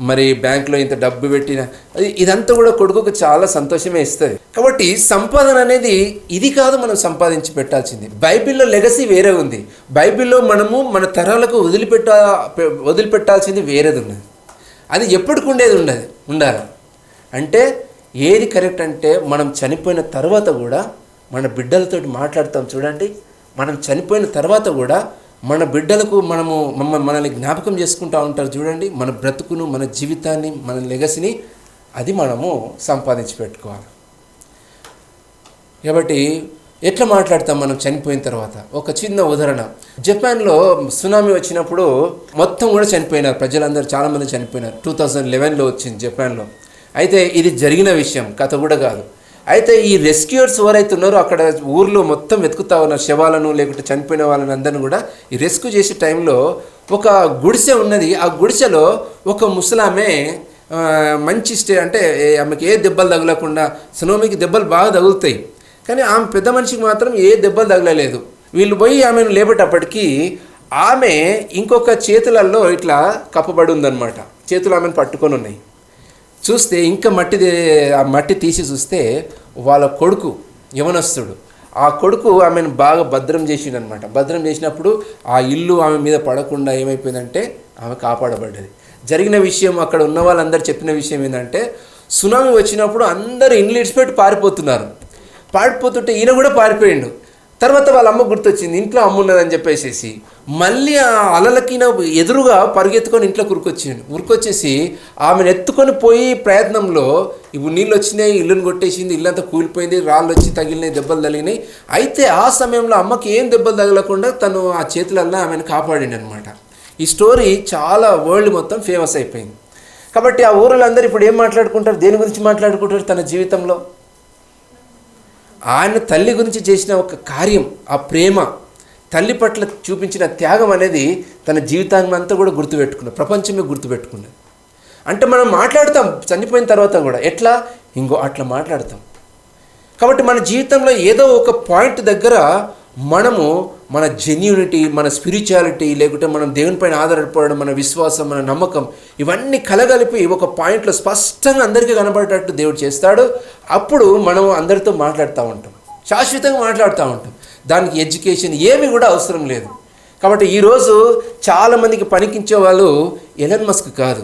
మరి బ్యాంకులో ఇంత డబ్బు పెట్టినా, ఇదంతా కూడా కొడుకుకు చాలా సంతోషమే ఇస్తుంది. కాబట్టి సంపాదన అనేది ఇది కాదు మనం సంపాదించి పెట్టాల్సింది. బైబిల్లో లెగసీ వేరే ఉంది. బైబిల్లో మనము మన తరాలకు వదిలిపెట్టాల్సింది వేరేది ఉన్నది. అది ఎప్పటికి ఉండాలి. అంటే ఏది కరెక్ట్ అంటే, మనం చనిపోయిన తర్వాత కూడా మన బిడ్డలతోటి మాట్లాడతాం చూడండి. మనం చనిపోయిన తర్వాత కూడా మన బిడ్డలకు మనల్ని జ్ఞాపకం చేసుకుంటూ ఉంటారు చూడండి. మన బ్రతుకును, మన జీవితాన్ని, మన లెగసీని అది మనము సంపాదించి పెట్టుకోవాలి. కాబట్టి ఎట్లా మాట్లాడతాం మనం చనిపోయిన తర్వాత? ఒక చిన్న ఉదాహరణ. జపాన్లో సునామీ వచ్చినప్పుడు మొత్తం కూడా చనిపోయినారు ప్రజలందరూ, చాలామంది చనిపోయినారు. 2011లో వచ్చింది జపాన్లో. అయితే ఇది జరిగిన విషయం, కథ కూడా కాదు. అయితే ఈ రెస్క్యూర్స్ ఎవరైతే ఉన్నారో అక్కడ ఊర్లో మొత్తం వెతుకుతా ఉన్నారు శవాలను, లేకుంటే చనిపోయిన వాళ్ళని అందరిని కూడా. ఈ రెస్క్యూ చేసే టైంలో ఒక గుడిసె ఉన్నది. ఆ గుడిసెలో ఒక ముసలామె మంచి అంటే ఆమెకి ఏ దెబ్బలు తగలకుండా, సునామీకి దెబ్బలు బాగా తగులుతాయి, కానీ ఆమె పెద్ద మనిషికి మాత్రం ఏ దెబ్బలు తగలలేదు. వీళ్ళు పోయి ఆమెను లేపేటప్పటికీ ఆమె ఇంకొక చేతులలో ఇట్లా కప్పబడి ఉందన్నమాట. చేతులు ఆమెను పట్టుకొని ఉన్నాయి. చూస్తే ఇంకా మట్టి తీసి చూస్తే వాళ్ళ కొడుకు యవనస్తుడు, ఆ కొడుకు ఆమెను బాగా భద్రం చేసిండనమాట. భద్రం చేసినప్పుడు ఆ ఇల్లు ఆమె మీద పడకుండా ఏమైపోయిందంటే ఆమె కాపాడబడ్డది. జరిగిన విషయం అక్కడ ఉన్న వాళ్ళందరూ చెప్పిన విషయం ఏంటంటే, సునామీ వచ్చినప్పుడు అందరూ ఇండ్లు ఇడిచిపెట్టి పారిపోతుంటే ఈయన కూడా పారిపోయిండు. తర్వాత వాళ్ళ అమ్మ గుర్తొచ్చింది, ఇంట్లో అమ్మ ఉన్నదని చెప్పేసి మళ్ళీ ఆ అలలకి ఎదురుగా పరిగెత్తుకొని ఇంట్లో ఉరికొచ్చేసి ఆమెను ఎత్తుకొని పోయి ప్రయత్నంలో ఇప్పుడు నీళ్ళు వచ్చినాయి, ఇల్లుని కొట్టేసింది, ఇల్లంతా కూలిపోయింది, రాళ్ళు వచ్చి తగిలినాయి, దెబ్బలు తగిలినాయి. అయితే ఆ సమయంలో అమ్మకి ఏం దెబ్బలు తగలకుండా తను ఆ చేతులల్లో ఆమెను కాపాడింది అనమాట. ఈ స్టోరీ చాలా వరల్డ్ మొత్తం ఫేమస్ అయిపోయింది. కాబట్టి ఆ ఊరిలో ఇప్పుడు ఏం మాట్లాడుకుంటారు, దేని గురించి మాట్లాడుకుంటారు? తన జీవితంలో ఆయన తల్లి గురించి చేసిన ఒక కార్యం, ఆ ప్రేమ, తల్లి పట్ల చూపించిన త్యాగం అనేది తన జీవితాన్ని అంతా కూడా గుర్తుపెట్టుకున్నది, ప్రపంచమే గుర్తుపెట్టుకున్నది. అంటే మనం మాట్లాడతాం చనిపోయిన తర్వాత కూడా, ఎట్లా అట్లా మాట్లాడతాం. కాబట్టి మన జీవితంలో ఏదో ఒక పాయింట్ దగ్గర మనము మన జెన్యూనిటీ, మన స్పిరిచువాలిటీ, లేకుంటే మనం దేవునిపైన ఆధారపడడం, మన విశ్వాసం, మన నమ్మకం, ఇవన్నీ కలగలిపి ఒక పాయింట్లో స్పష్టంగా అందరికీ కనబడేటట్టు దేవుడు చేస్తాడు. అప్పుడు మనం అందరితో మాట్లాడుతూ ఉంటాం, శాశ్వతంగా మాట్లాడుతూ ఉంటాం. దానికి ఎడ్యుకేషన్ ఏమి కూడా అవసరం లేదు. కాబట్టి ఈరోజు చాలామందికి పనికించే వాళ్ళు ఎలన్ మస్క్ కాదు,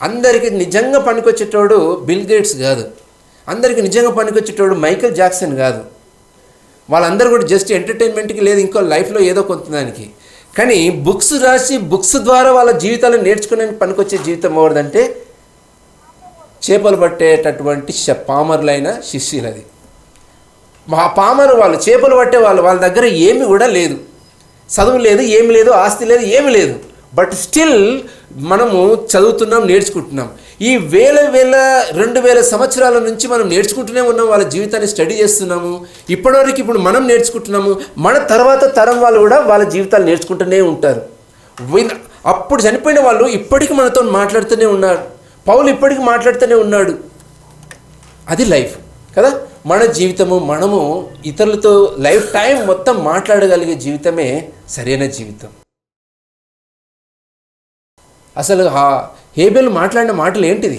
అందరికీ నిజంగా పనికొచ్చేటోడు బిల్ గేట్స్ కాదు, అందరికీ నిజంగా పనికొచ్చేటోడు మైకేల్ జాక్సన్ కాదు. వాళ్ళందరూ కూడా జస్ట్ ఎంటర్టైన్మెంట్కి లేదు ఇంకో లైఫ్లో ఏదో కొంతదానికి. కానీ బుక్స్ రాసి బుక్స్ ద్వారా వాళ్ళ జీవితాలను నేర్చుకోవడానికి పనికొచ్చే జీవితం ఎవరిదంటే చేపలు పట్టేటటువంటి పామర్లైన శిష్యులు. అది మా పామరు వాళ్ళు, చేపలు పట్టే వాళ్ళ దగ్గర ఏమి కూడా లేదు, చదువు లేదు, ఏమి లేదు, ఆస్తి లేదు, ఏమి లేదు. బట్ స్టిల్ మనము చదువుతున్నాం, నేర్చుకుంటున్నాం. ఈ 2000 సంవత్సరాల నుంచి మనం నేర్చుకుంటూనే ఉన్నాం, వాళ్ళ జీవితాన్ని స్టడీ చేస్తున్నాము. ఇప్పటివరకు ఇప్పుడు మనం నేర్చుకుంటున్నాము, మన తర్వాత తరం వాళ్ళు కూడా వాళ్ళ జీవితాలు నేర్చుకుంటూనే ఉంటారు. అప్పుడు చనిపోయిన వాళ్ళు ఇప్పటికీ మనతో మాట్లాడుతూనే ఉన్నారు, పౌలు ఇప్పటికీ మాట్లాడుతూనే ఉన్నాడు. అది లైఫ్ కదా. మన జీవితము, మనము ఇతరులతో లైఫ్ టైం మొత్తం మాట్లాడగలిగే జీవితమే సరైన జీవితం. అసలు హేబెల్ మాట్లాడిన మాటలు ఏంటిది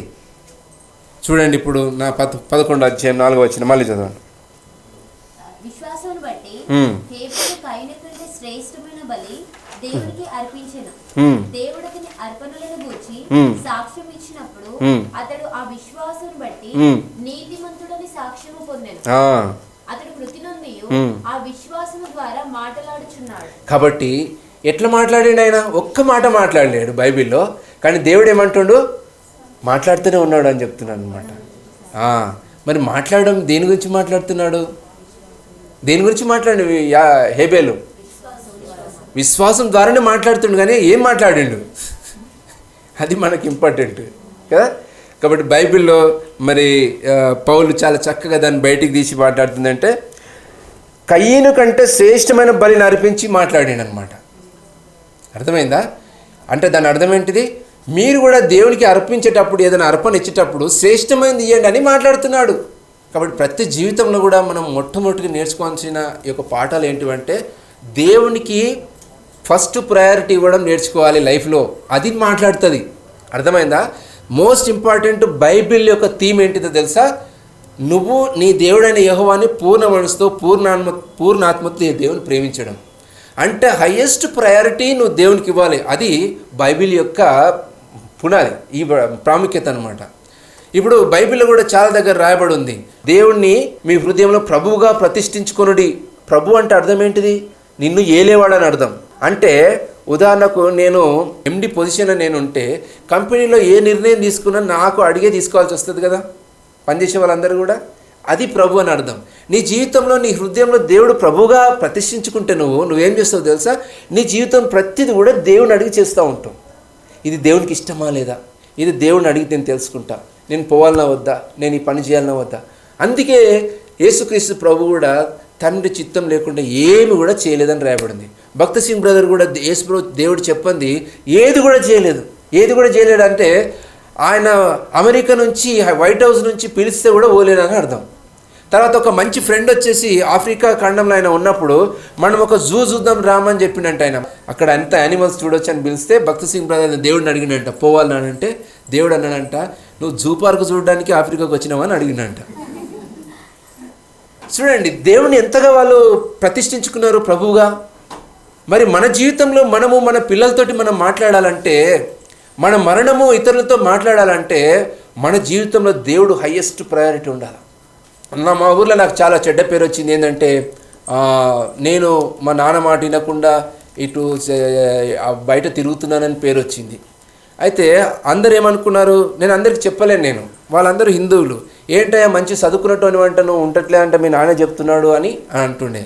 చూడండి. ఇప్పుడు నా 11వ అధ్యాయం 4వ వచనం మళ్ళీ చదవండి. విశ్వాసమును బట్టి హేబెలు కయీను కంటే శ్రేష్ఠమైన బలి దేవునికి అర్పించెను. దేవుడు అతని అర్పణలను గూర్చి సాక్ష్యం ఇచ్చినప్పుడు అతడు ఆ విశ్వాసమును బట్టి నీతిమంతుడని సాక్ష్యము పొందెను. అతడు మృతి నొంది ఆ విశ్వాసము ద్వారా మాట్లాడుచున్నాడు. కాబట్టి ఎట్లా మాట్లాడాడు ఆయన? ఒక్క మాట మాట్లాడలేడు బైబిల్లో, కానీ దేవుడు ఏమంటుండు? మాట్లాడుతూనే ఉన్నాడు అని చెప్తున్నాడు అనమాట. మరి మాట్లాడడం దేని గురించి మాట్లాడుతున్నాడు? దేని గురించి మాట్లాడు హేబెలు? విశ్వాసం ద్వారానే మాట్లాడుతుండు, కానీ ఏం మాట్లాడిండు అది మనకి ఇంపార్టెంట్ కదా. కాబట్టి బైబిల్లో మరి పౌలు చాలా చక్కగా దాన్ని బయటికి తీసి మాట్లాడుతుందంటే కయీను కంటే శ్రేష్టమైన బలిని అర్పించి మాట్లాడాడు అనమాట. అర్థమైందా? అంటే దాని అర్థం ఏంటిది? మీరు కూడా దేవునికి అర్పించేటప్పుడు, ఏదైనా అర్పణ ఇచ్చేటప్పుడు శ్రేష్టమైనది ఇవ్వండి అని మాట్లాడుతున్నాడు. కాబట్టి ప్రతి జీవితంలో కూడా మనం మొట్టమొదటిగా నేర్చుకోవాల్సిన ఈ యొక్క పాఠాలు ఏంటివంటే దేవునికి ఫస్ట్ ప్రయారిటీ ఇవ్వడం నేర్చుకోవాలి లైఫ్లో. అది మాట్లాడుతుంది. అర్థమైందా? మోస్ట్ ఇంపార్టెంట్ బైబిల్ యొక్క థీమ్ ఏంటిదో తెలుసా? నువ్వు నీ దేవుడైన యెహోవాని పూర్ణ మనసుతో పూర్ణాత్మతో దేవుని ప్రేమించడం. అంటే హయ్యెస్ట్ ప్రయారిటీ నువ్వు దేవునికి ఇవ్వాలి. అది బైబిల్ యొక్క పునాది, ఈ ప్రాముఖ్యత అనమాట. ఇప్పుడు బైబిల్లో కూడా చాలా దగ్గర రాయబడి ఉంది, దేవుణ్ణి మీ హృదయంలో ప్రభువుగా ప్రతిష్ఠించుకొనుడి. ప్రభు అంటే అర్థం ఏంటిది? నిన్ను ఏలేవాడని అర్థం. అంటే ఉదాహరణకు నేను ఎండి పొజిషన్ నేను ఉంటే కంపెనీలో ఏ నిర్ణయం తీసుకున్నా నాకు అడిగే తీసుకోవాల్సి వస్తుంది కదా, పనిచేసే వాళ్ళందరూ కూడా. అది ప్రభు అని అర్థం. నీ జీవితంలో నీ హృదయంలో దేవుడు ప్రభువుగా ప్రతిష్ఠించుకుంటే నువ్వేం చేస్తావు తెలుసా? నీ జీవితం ప్రతిది కూడా దేవుని అడిగి చేస్తూ ఉంటావు. ఇది దేవునికి ఇష్టమా లేదా, ఇది దేవుని అడిగి నేను తెలుసుకుంటా, నేను పోవాలన్నా వద్దా, నేను ఈ పని చేయాలన్నా వద్దా. అందుకే యేసుక్రీస్తు ప్రభు కూడా తండ్రి చిత్తం లేకుండా ఏమి కూడా చేయలేదని రాయబడింది. భక్త సింగ్ బ్రదర్ కూడా దేవుడు చెప్పండి ఏది కూడా చేయలేడు అంటే ఆయన అమెరికా నుంచి వైట్ హౌస్ నుంచి పిలిస్తే కూడా పోలేదని అర్థం. తర్వాత ఒక మంచి ఫ్రెండ్ వచ్చేసి ఆఫ్రికా ఖండంలో ఆయన ఉన్నప్పుడు మనం ఒక జూ చూద్దాం రామని చెప్పిండంట. ఆయన అక్కడ అంత యానిమల్స్ చూడొచ్చు అని పిలిస్తే భక్త సింగ్ బ్రదర్ దేవుడిని అడిగినంట పోవాలనంటే దేవుడు అన్నాడంట, నువ్వు జూ పార్క్ చూడడానికి ఆఫ్రికాకు వచ్చినావని అడిగినంట. చూడండి దేవుని ఎంతగా వాళ్ళు ప్రతిష్ఠించుకున్నారు ప్రభువుగా. మరి మన జీవితంలో మనము మన పిల్లలతోటి మనం మాట్లాడాలంటే, మన మరణము ఇతరులతో మాట్లాడాలంటే మన జీవితంలో దేవుడు హయ్యెస్ట్ ప్రయారిటీ ఉండాలి. మా ఊర్లో నాకు చాలా చెడ్డ పేరు వచ్చింది ఏంటంటే నేను మా నాన్న మాట వినకుండా ఇటు బయట తిరుగుతున్నానని పేరు వచ్చింది. అయితే అందరు ఏమనుకున్నారు, నేను అందరికి చెప్పలేను, నేను వాళ్ళందరూ హిందువులు, ఏంటయ్యా మంచి చదువుకున్నట్టు వంట నువ్వు ఉండట్లే అంటే మీ నాన్న చెప్తున్నాడు అని అంటుండే.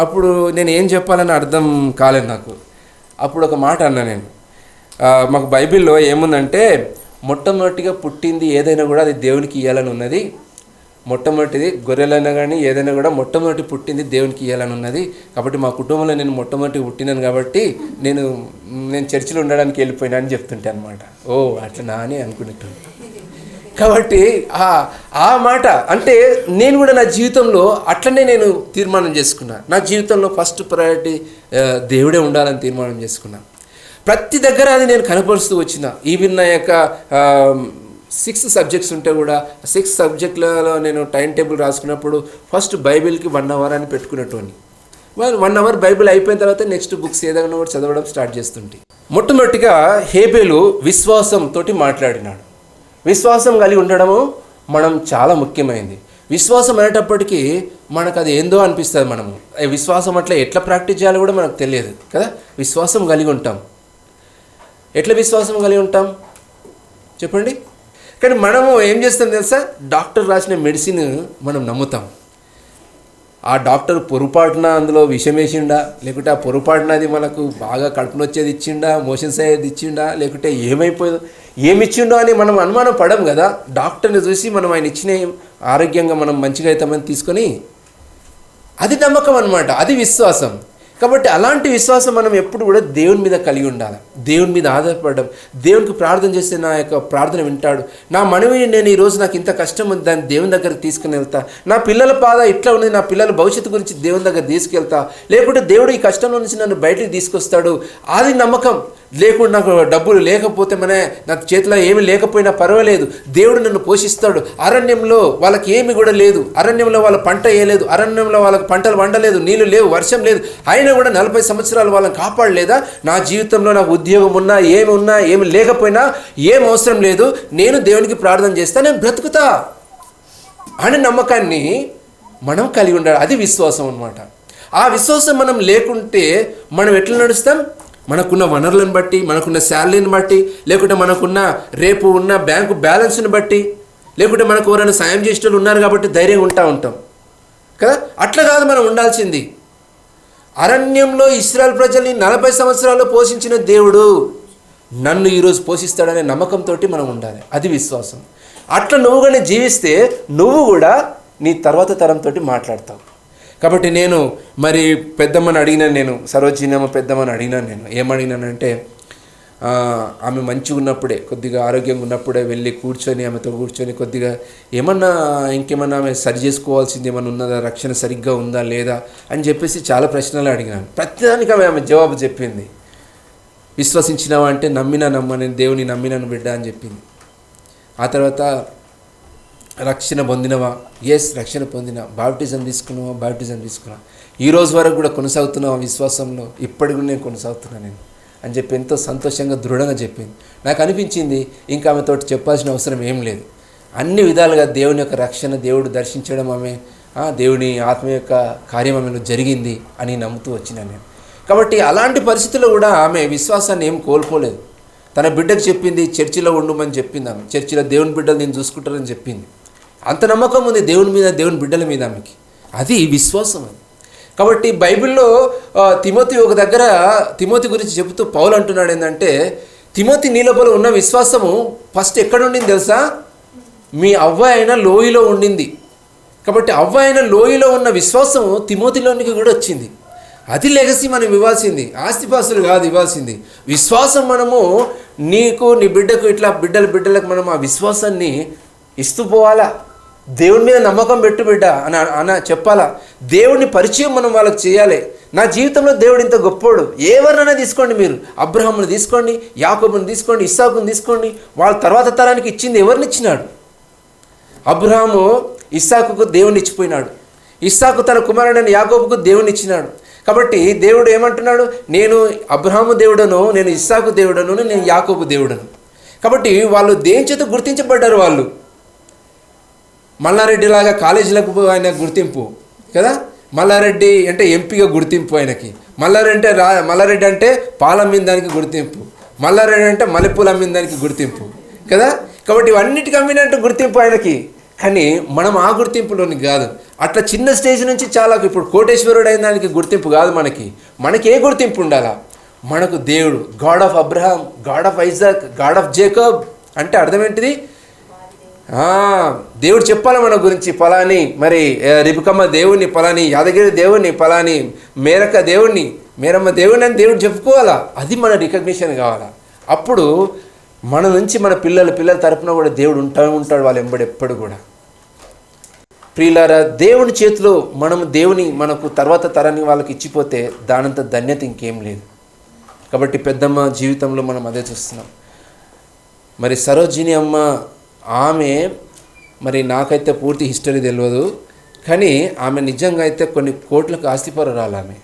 అప్పుడు నేను ఏం చెప్పాలని అర్థం కాలేదు నాకు. అప్పుడు ఒక మాట అన్నా నేను, మాకు బైబిల్లో ఏముందంటే మొట్టమొదటిగా పుట్టింది ఏదైనా కూడా అది దేవునికి ఇవ్వాలని ఉన్నది. మొట్టమొదటిది గొర్రెలైనా కానీ ఏదైనా కూడా మొట్టమొదటి పుట్టింది దేవునికి ఇవ్వాలని ఉన్నది. కాబట్టి మా కుటుంబంలో నేను మొట్టమొదటి పుట్టినాను కాబట్టి నేను చర్చిలో ఉండడానికి వెళ్ళిపోయినా అని చెప్తుంటే అనమాట. ఓ అట్లా అని అనుకునేట్టు. కాబట్టి ఆ మాట అంటే నేను కూడా నా జీవితంలో అట్లనే నేను తీర్మానం చేసుకున్నా. నా జీవితంలో ఫస్ట్ ప్రయారిటీ దేవుడే ఉండాలని తీర్మానం చేసుకున్నా. ప్రతి దగ్గర అది నేను కనపరుస్తూ వచ్చిన. ఈవెన్ నా యొక్క 6 సబ్జెక్ట్స్ ఉంటే కూడా 6 సబ్జెక్టులలో నేను టైం టేబుల్ రాసుకున్నప్పుడు ఫస్ట్ బైబిల్కి 1 అవర్ అని పెట్టుకునేటోని. 1 అవర్ బైబిల్ అయిపోయిన తర్వాత నెక్స్ట్ బుక్స్ ఏదైనా కూడా చదవడం స్టార్ట్ చేస్తుంటే, మొట్టమొదటిగా హేబేలు విశ్వాసంతో మాట్లాడినాడు. విశ్వాసం కలిగి ఉండడము మనం చాలా ముఖ్యమైనది. విశ్వాసం అనేటప్పటికీ మనకు అది ఏందో అనిపిస్తుంది. మనము విశ్వాసం అట్లా ఎట్లా ప్రాక్టీస్ చేయాలో కూడా మనకు తెలియదు కదా. విశ్వాసం కలిగి ఉంటాం. ఎట్లా విశ్వాసం కలిగి ఉంటాం చెప్పండి? కానీ మనము ఏం చేస్తాం తెలుసా, డాక్టర్ రాసిన మెడిసిన్ మనం నమ్ముతాం. ఆ డాక్టర్ పొరపాటున అందులో విషం వేసిండా, లేకుంటే ఆ పొరపాటున అది మనకు బాగా కడుపు నొచ్చేది ఇచ్చిండా, మోషన్స్ అయ్యేది ఇచ్చిండా, లేకుంటే ఏమైపోయిందో ఏమిచ్చిండో అని మనం అనుమానం పడం కదా. డాక్టర్ని చూసి మనం ఆయన ఇచ్చిన ఆరోగ్యంగా మనం మంచిగా అవుతామని తీసుకొని, అది నమ్మకం అన్నమాట, అది విశ్వాసం. కాబట్టి అలాంటి విశ్వాసం మనం ఎప్పుడు కూడా దేవుని మీద కలిగి ఉండాలి. దేవుని మీద ఆధారపడడం, దేవునికి ప్రార్థన చేస్తే నా యొక్క ప్రార్థన వింటాడు. నా మనవిని నేను ఈరోజు నాకు ఇంత కష్టం ఉంది, దాన్ని దేవుని దగ్గరికి తీసుకుని వెళ్తా. నా పిల్లల బాధ ఇట్లా ఉంది, నా పిల్లల భవిష్యత్తు గురించి దేవుని దగ్గర తీసుకెళ్తా. లేకుంటే దేవుడు ఈ కష్టంలో నుంచి నన్ను బయటికి తీసుకొస్తాడు, అది నమ్మకం. లేకుండా నాకు డబ్బులు లేకపోతే నాకు చేతిలో ఏమి లేకపోయినా పర్వాలేదు, దేవుడు నన్ను పోషిస్తాడు. అరణ్యంలో వాళ్ళకి ఏమి కూడా లేదు, అరణ్యంలో వాళ్ళ పంట వేయలేదు, అరణ్యంలో వాళ్ళకి పంటలు వండలేదు, నీళ్ళు లేవు, వర్షం లేదు, అయినా కూడా 40 సంవత్సరాలు వాళ్ళని కాపాడలేదా? నా జీవితంలో నాకు ఉద్యోగం ఉన్నా ఏమి లేకపోయినా ఏం అవసరం లేదు, నేను దేవునికి ప్రార్థన చేస్తా, నేను బ్రతుకుతా అనే నమ్మకాన్ని మనం కలిగి ఉండాలి. అది విశ్వాసం అన్నమాట. ఆ విశ్వాసం మనం లేకుంటే మనం ఎట్లా నడుస్తాం? మనకున్న వనరులను బట్టి, మనకున్న శాలరీని బట్టి, లేకుంటే మనకున్న రేపు ఉన్న బ్యాంకు బ్యాలెన్స్ని బట్టి, లేకుంటే మనకు ఎవరైనా సాయం చేసే వాళ్ళు ఉన్నారు కాబట్టి ధైర్యంగా ఉంటాం కదా. అట్లా కాదు మనం ఉండాల్సింది. అరణ్యంలో ఇశ్రాయేలు ప్రజల్ని 40 సంవత్సరాలు పోషించిన దేవుడు నన్ను ఈరోజు పోషిస్తాడనే నమ్మకంతో మనం ఉండాలి. అది విశ్వాసం. అట్లా నువ్వు కానీ జీవిస్తే నువ్వు కూడా నీ తర్వాత తరంతో మాట్లాడతావు. కాబట్టి నేను మరి పెద్దమ్మని అడిగినాను, నేను సరోజినమ్మ పెద్దమ్మని అడిగినాను. నేను ఏమడిగినానంటే, ఆమె మంచిగా ఉన్నప్పుడే, కొద్దిగా ఆరోగ్యంగా ఉన్నప్పుడే వెళ్ళి కూర్చొని ఆమెతో కూర్చొని కొద్దిగా ఇంకేమన్నా ఆమె సరి చేసుకోవాల్సింది ఏమన్నా ఉన్నదా, రక్షణ సరిగ్గా ఉందా లేదా అని చెప్పేసి చాలా ప్రశ్నలు అడిగినాను. ప్రతిదానికి ఆమె జవాబు చెప్పింది. విశ్వసించినావా అంటే నేను దేవుని నమ్మినాను బిడ్డ అని చెప్పింది. ఆ తర్వాత రక్షణ పొందినవా? ఎస్, రక్షణ పొందిన. బాప్టిజం తీసుకున్నా. ఈ రోజు వరకు కూడా కొనసాగుతున్నావా విశ్వాసంలో? ఇప్పటికి కూడా నేను కొనసాగుతున్నా నేను అని చెప్పి ఎంతో సంతోషంగా దృఢంగా చెప్పింది. నాకు అనిపించింది ఇంకా ఆమెతో చెప్పాల్సిన అవసరం ఏం లేదు. అన్ని విధాలుగా దేవుని యొక్క రక్షణ, దేవుడు దర్శించడం, ఆమె దేవుని ఆత్మ యొక్క కార్యం ఆమెలో జరిగింది అని నమ్ముతూ వచ్చినాను నేను. కాబట్టి అలాంటి పరిస్థితుల్లో కూడా ఆమె విశ్వాసాన్ని ఏం కోల్పోలేదు. తన బిడ్డకు చెప్పింది, చర్చిలో ఉండమని చెప్పింది. ఆమె చర్చిలో దేవుని బిడ్డలు నేను చూసుకుంటారని చెప్పింది. అంత నమ్మకం ఉంది దేవుని మీద, దేవుని బిడ్డల మీద ఆమెకి. అది విశ్వాసం. అది కాబట్టి బైబిల్లో తిమోతి గురించి చెబుతూ పౌలు అంటున్నాడు ఏంటంటే, తిమోతి నీ లోపల ఉన్న విశ్వాసము ఫస్ట్ ఎక్కడ ఉండింది తెలుసా? మీ అవ్వ అయిన లోయలో ఉండింది. కాబట్టి అవ్వ అయిన లోయలో ఉన్న విశ్వాసము తిమోతిలోనికి కూడా వచ్చింది. అది లెగసీ మనం ఇవ్వాల్సింది, ఆస్తిపాస్తులు కాదు ఇవ్వాల్సింది. విశ్వాసం మనము నీకు, నీ బిడ్డకు, ఇట్లా బిడ్డలకు మనం ఆ విశ్వాసాన్ని ఇస్తూ పోవాలా. దేవుని మీద నమ్మకం పెట్టు బిడ్డ అని చెప్పాలా. దేవుడిని పరిచయం మనం వాళ్ళకి చేయాలి. నా జీవితంలో దేవుడు ఇంత గొప్పోడు. ఎవరినైనా తీసుకోండి, మీరు అబ్రహాముని తీసుకోండి, యాకోబుని తీసుకోండి, ఇస్సాకుని తీసుకోండి. వాళ్ళ తర్వాత తరానికి ఇచ్చింది ఎవరిని ఇచ్చినాడు? అబ్రహాము ఇస్సాకుకు దేవుని ఇచ్చిపోయినాడు. ఇస్సాకు తన కుమారుడైన యాకోబుకు దేవుని ఇచ్చినాడు. కాబట్టి దేవుడు ఏమంటున్నాడు? నేను అబ్రహాము దేవుడను, నేను ఇస్సాకు దేవుడను, నేను యాకోబు దేవుడను. కాబట్టి వాళ్ళు దేని చేత గుర్తించబడ్డారు? వాళ్ళు మల్లారెడ్డిలాగా కాలేజీలకు ఆయన గుర్తింపు కదా, మల్లారెడ్డి అంటే ఎంపీగా గుర్తింపు ఆయనకి, మల్లారెడ్డి అంటే పాలు అమ్మిన దానికి గుర్తింపు, మల్లారెడ్డి అంటే మల్లెపూలు అమ్మిన దానికి గుర్తింపు కదా. కాబట్టి ఇవన్నిటికి అమ్మినట్టు గుర్తింపు ఆయనకి. కానీ మనం ఆ గుర్తింపులోని కాదు. అట్లా చిన్న స్టేజ్ నుంచి చాలా ఇప్పుడు కోటేశ్వరుడు అయిన దానికి గుర్తింపు కాదు మనకి ఏ గుర్తింపు ఉండాలా? మనకు దేవుడు God of Abraham, God of Isaac, God of Jacob అంటే అర్థం ఏంటిది? దేవుడు చెప్పాలి మన గురించి, పలాని మరి రిబికమ్మ దేవుణ్ణి, పలాని యాదగిరి దేవుణ్ణి, పలాని మేరమ్మ దేవుణ్ణి అని దేవుడు చెప్పుకోవాలా. అది మన రికగ్నిషన్ కావాలా. అప్పుడు మన నుంచి మన పిల్లల తరపున కూడా దేవుడు ఉంటాడు వాళ్ళ వెంబడి ఎప్పుడు కూడా. ప్రియులారా, దేవుని చేతిలో దేవుని మనకు తర్వాత తరాన్ని వాళ్ళకి ఇచ్చిపోతే దానంత ధన్యత ఇంకేం లేదు. కాబట్టి పెద్దమ్మ జీవితంలో మనం అదే చూస్తున్నాం. మరి సరోజిని అమ్మ ఆమె మరి నాకైతే పూర్తి హిస్టరీ తెలియదు, కానీ ఆమె నిజంగా అయితే కొన్ని కోట్లకు ఆస్తిపరురాలు ఆమె.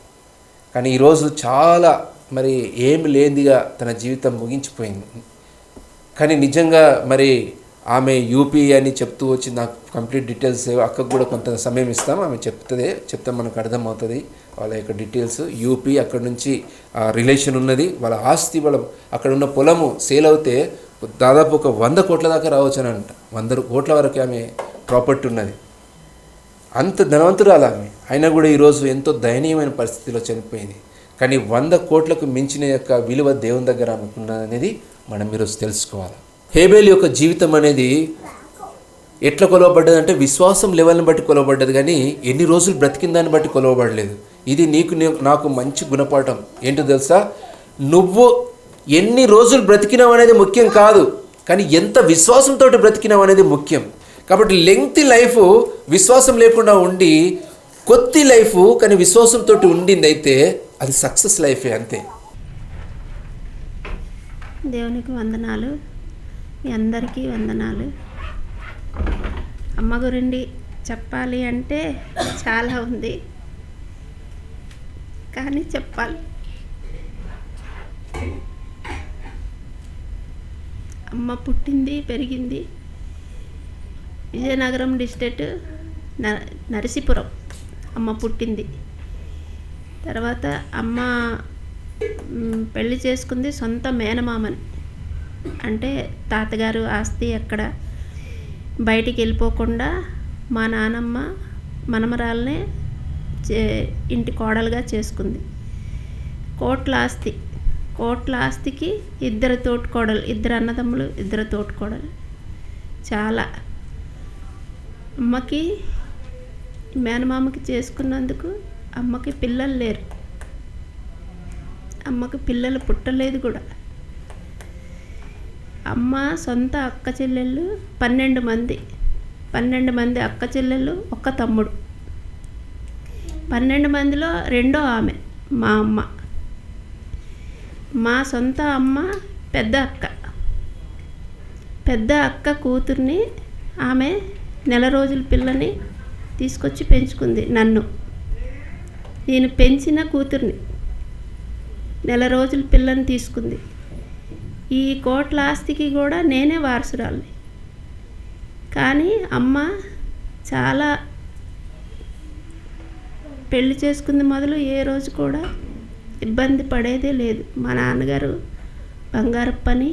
కానీ ఈరోజు చాలా మరి ఏమి లేనిదిగా తన జీవితం ముగించిపోయింది. కానీ నిజంగా మరి ఆమె యూపీ అని చెప్తూ వచ్చి నాకు కంప్లీట్ డీటెయిల్స్ అక్కకు కూడా కొంత సమయం ఇస్తాం, ఆమె చెప్తే మనకు అర్థమవుతుంది వాళ్ళ యొక్క డీటెయిల్స్. యూపీ అక్కడ నుంచి రిలేషన్ ఉన్నది, వాళ్ళ ఆస్తి వాళ్ళ అక్కడ ఉన్న పొలము సేల్ అవుతే దాదాపు ఒక 100 కోట్ల దాకా రావచ్చు అని అంట. 100 కోట్ల వరకు ఆమె ప్రాపర్టీ ఉన్నది. అంత ధనవంతురాలు ఆమె. అయినా కూడా ఈరోజు ఎంతో దయనీయమైన పరిస్థితిలో చనిపోయింది. కానీ 100 కోట్లకు మించిన యొక్క విలువ దేవుని దగ్గర ఆమెకున్నదనేది మనం ఈరోజు తెలుసుకోవాలి. హేబేల్ యొక్క జీవితం అనేది ఎట్లా కొలవబడ్డది అంటే విశ్వాసం లెవెల్ని బట్టి కొలవబడ్డది, కానీ ఎన్ని రోజులు బ్రతికిన దాన్ని బట్టి కొలవబడలేదు. ఇది నాకు మంచి గుణపాఠం. ఏంటో తెలుసా? నువ్వు ఎన్ని రోజులు బ్రతికినావు అనేది ముఖ్యం కాదు, కానీ ఎంత విశ్వాసంతో బ్రతికినావు అనేది ముఖ్యం. కాబట్టి లెంగ్తీ లైఫ్ విశ్వాసం లేకుండా ఉండి, కొద్ది లైఫ్ కానీ విశ్వాసంతో ఉండింది అయితే అది సక్సెస్ లైఫే, అంతే. దేవునికి వందనాలు, మీ అందరికీ వందనాలు. అమ్మ గురించి చెప్పాలి అంటే చాలా ఉంది, కానీ చెప్పాలి. అమ్మ పుట్టింది పెరిగింది విజయనగరం డిస్ట్రిక్ట్ నరసీపురం అమ్మ పుట్టింది. తర్వాత అమ్మ పెళ్లి చేసుకుంది సొంత మేనమామని. అంటే తాతగారు ఆస్తి ఎక్కడ బయటికి వెళ్ళిపోకుండా మా నానమ్మ మనమరాలనే ఇంటి కోడలుగా చేసుకుంది. కోట్ల ఆస్తికి 2 తోటికోడలు, 2 అన్నదమ్ములు, 2 తోటికోడలు. చాలా అమ్మకి మేనమామకి చేసుకున్నందుకు అమ్మకి పిల్లలు లేరు, అమ్మకి పిల్లలు పుట్టలేదు కూడా. అమ్మ సొంత అక్క చెల్లెళ్ళు 12 మంది అక్క చెల్లెళ్ళు, 1 తమ్ముడు. 12 మందిలో 2వ ఆమె మా అమ్మ. మా సొంత అమ్మ పెద్ద అక్క కూతుర్ని ఆమె నెల రోజుల పిల్లని తీసుకొచ్చి పెంచుకుంది. నేను పెంచిన కూతుర్ని నెల రోజుల పిల్లని తీసుకుంది. ఈ కోట్ల ఆస్తికి కూడా నేనే వారసురాలిని. కానీ అమ్మ చాలా పెళ్లి చేసుకుంది మొదలు ఏ రోజు కూడా ఇబ్బంది పడేదే లేదు. మా నాన్నగారు బంగారప్పని,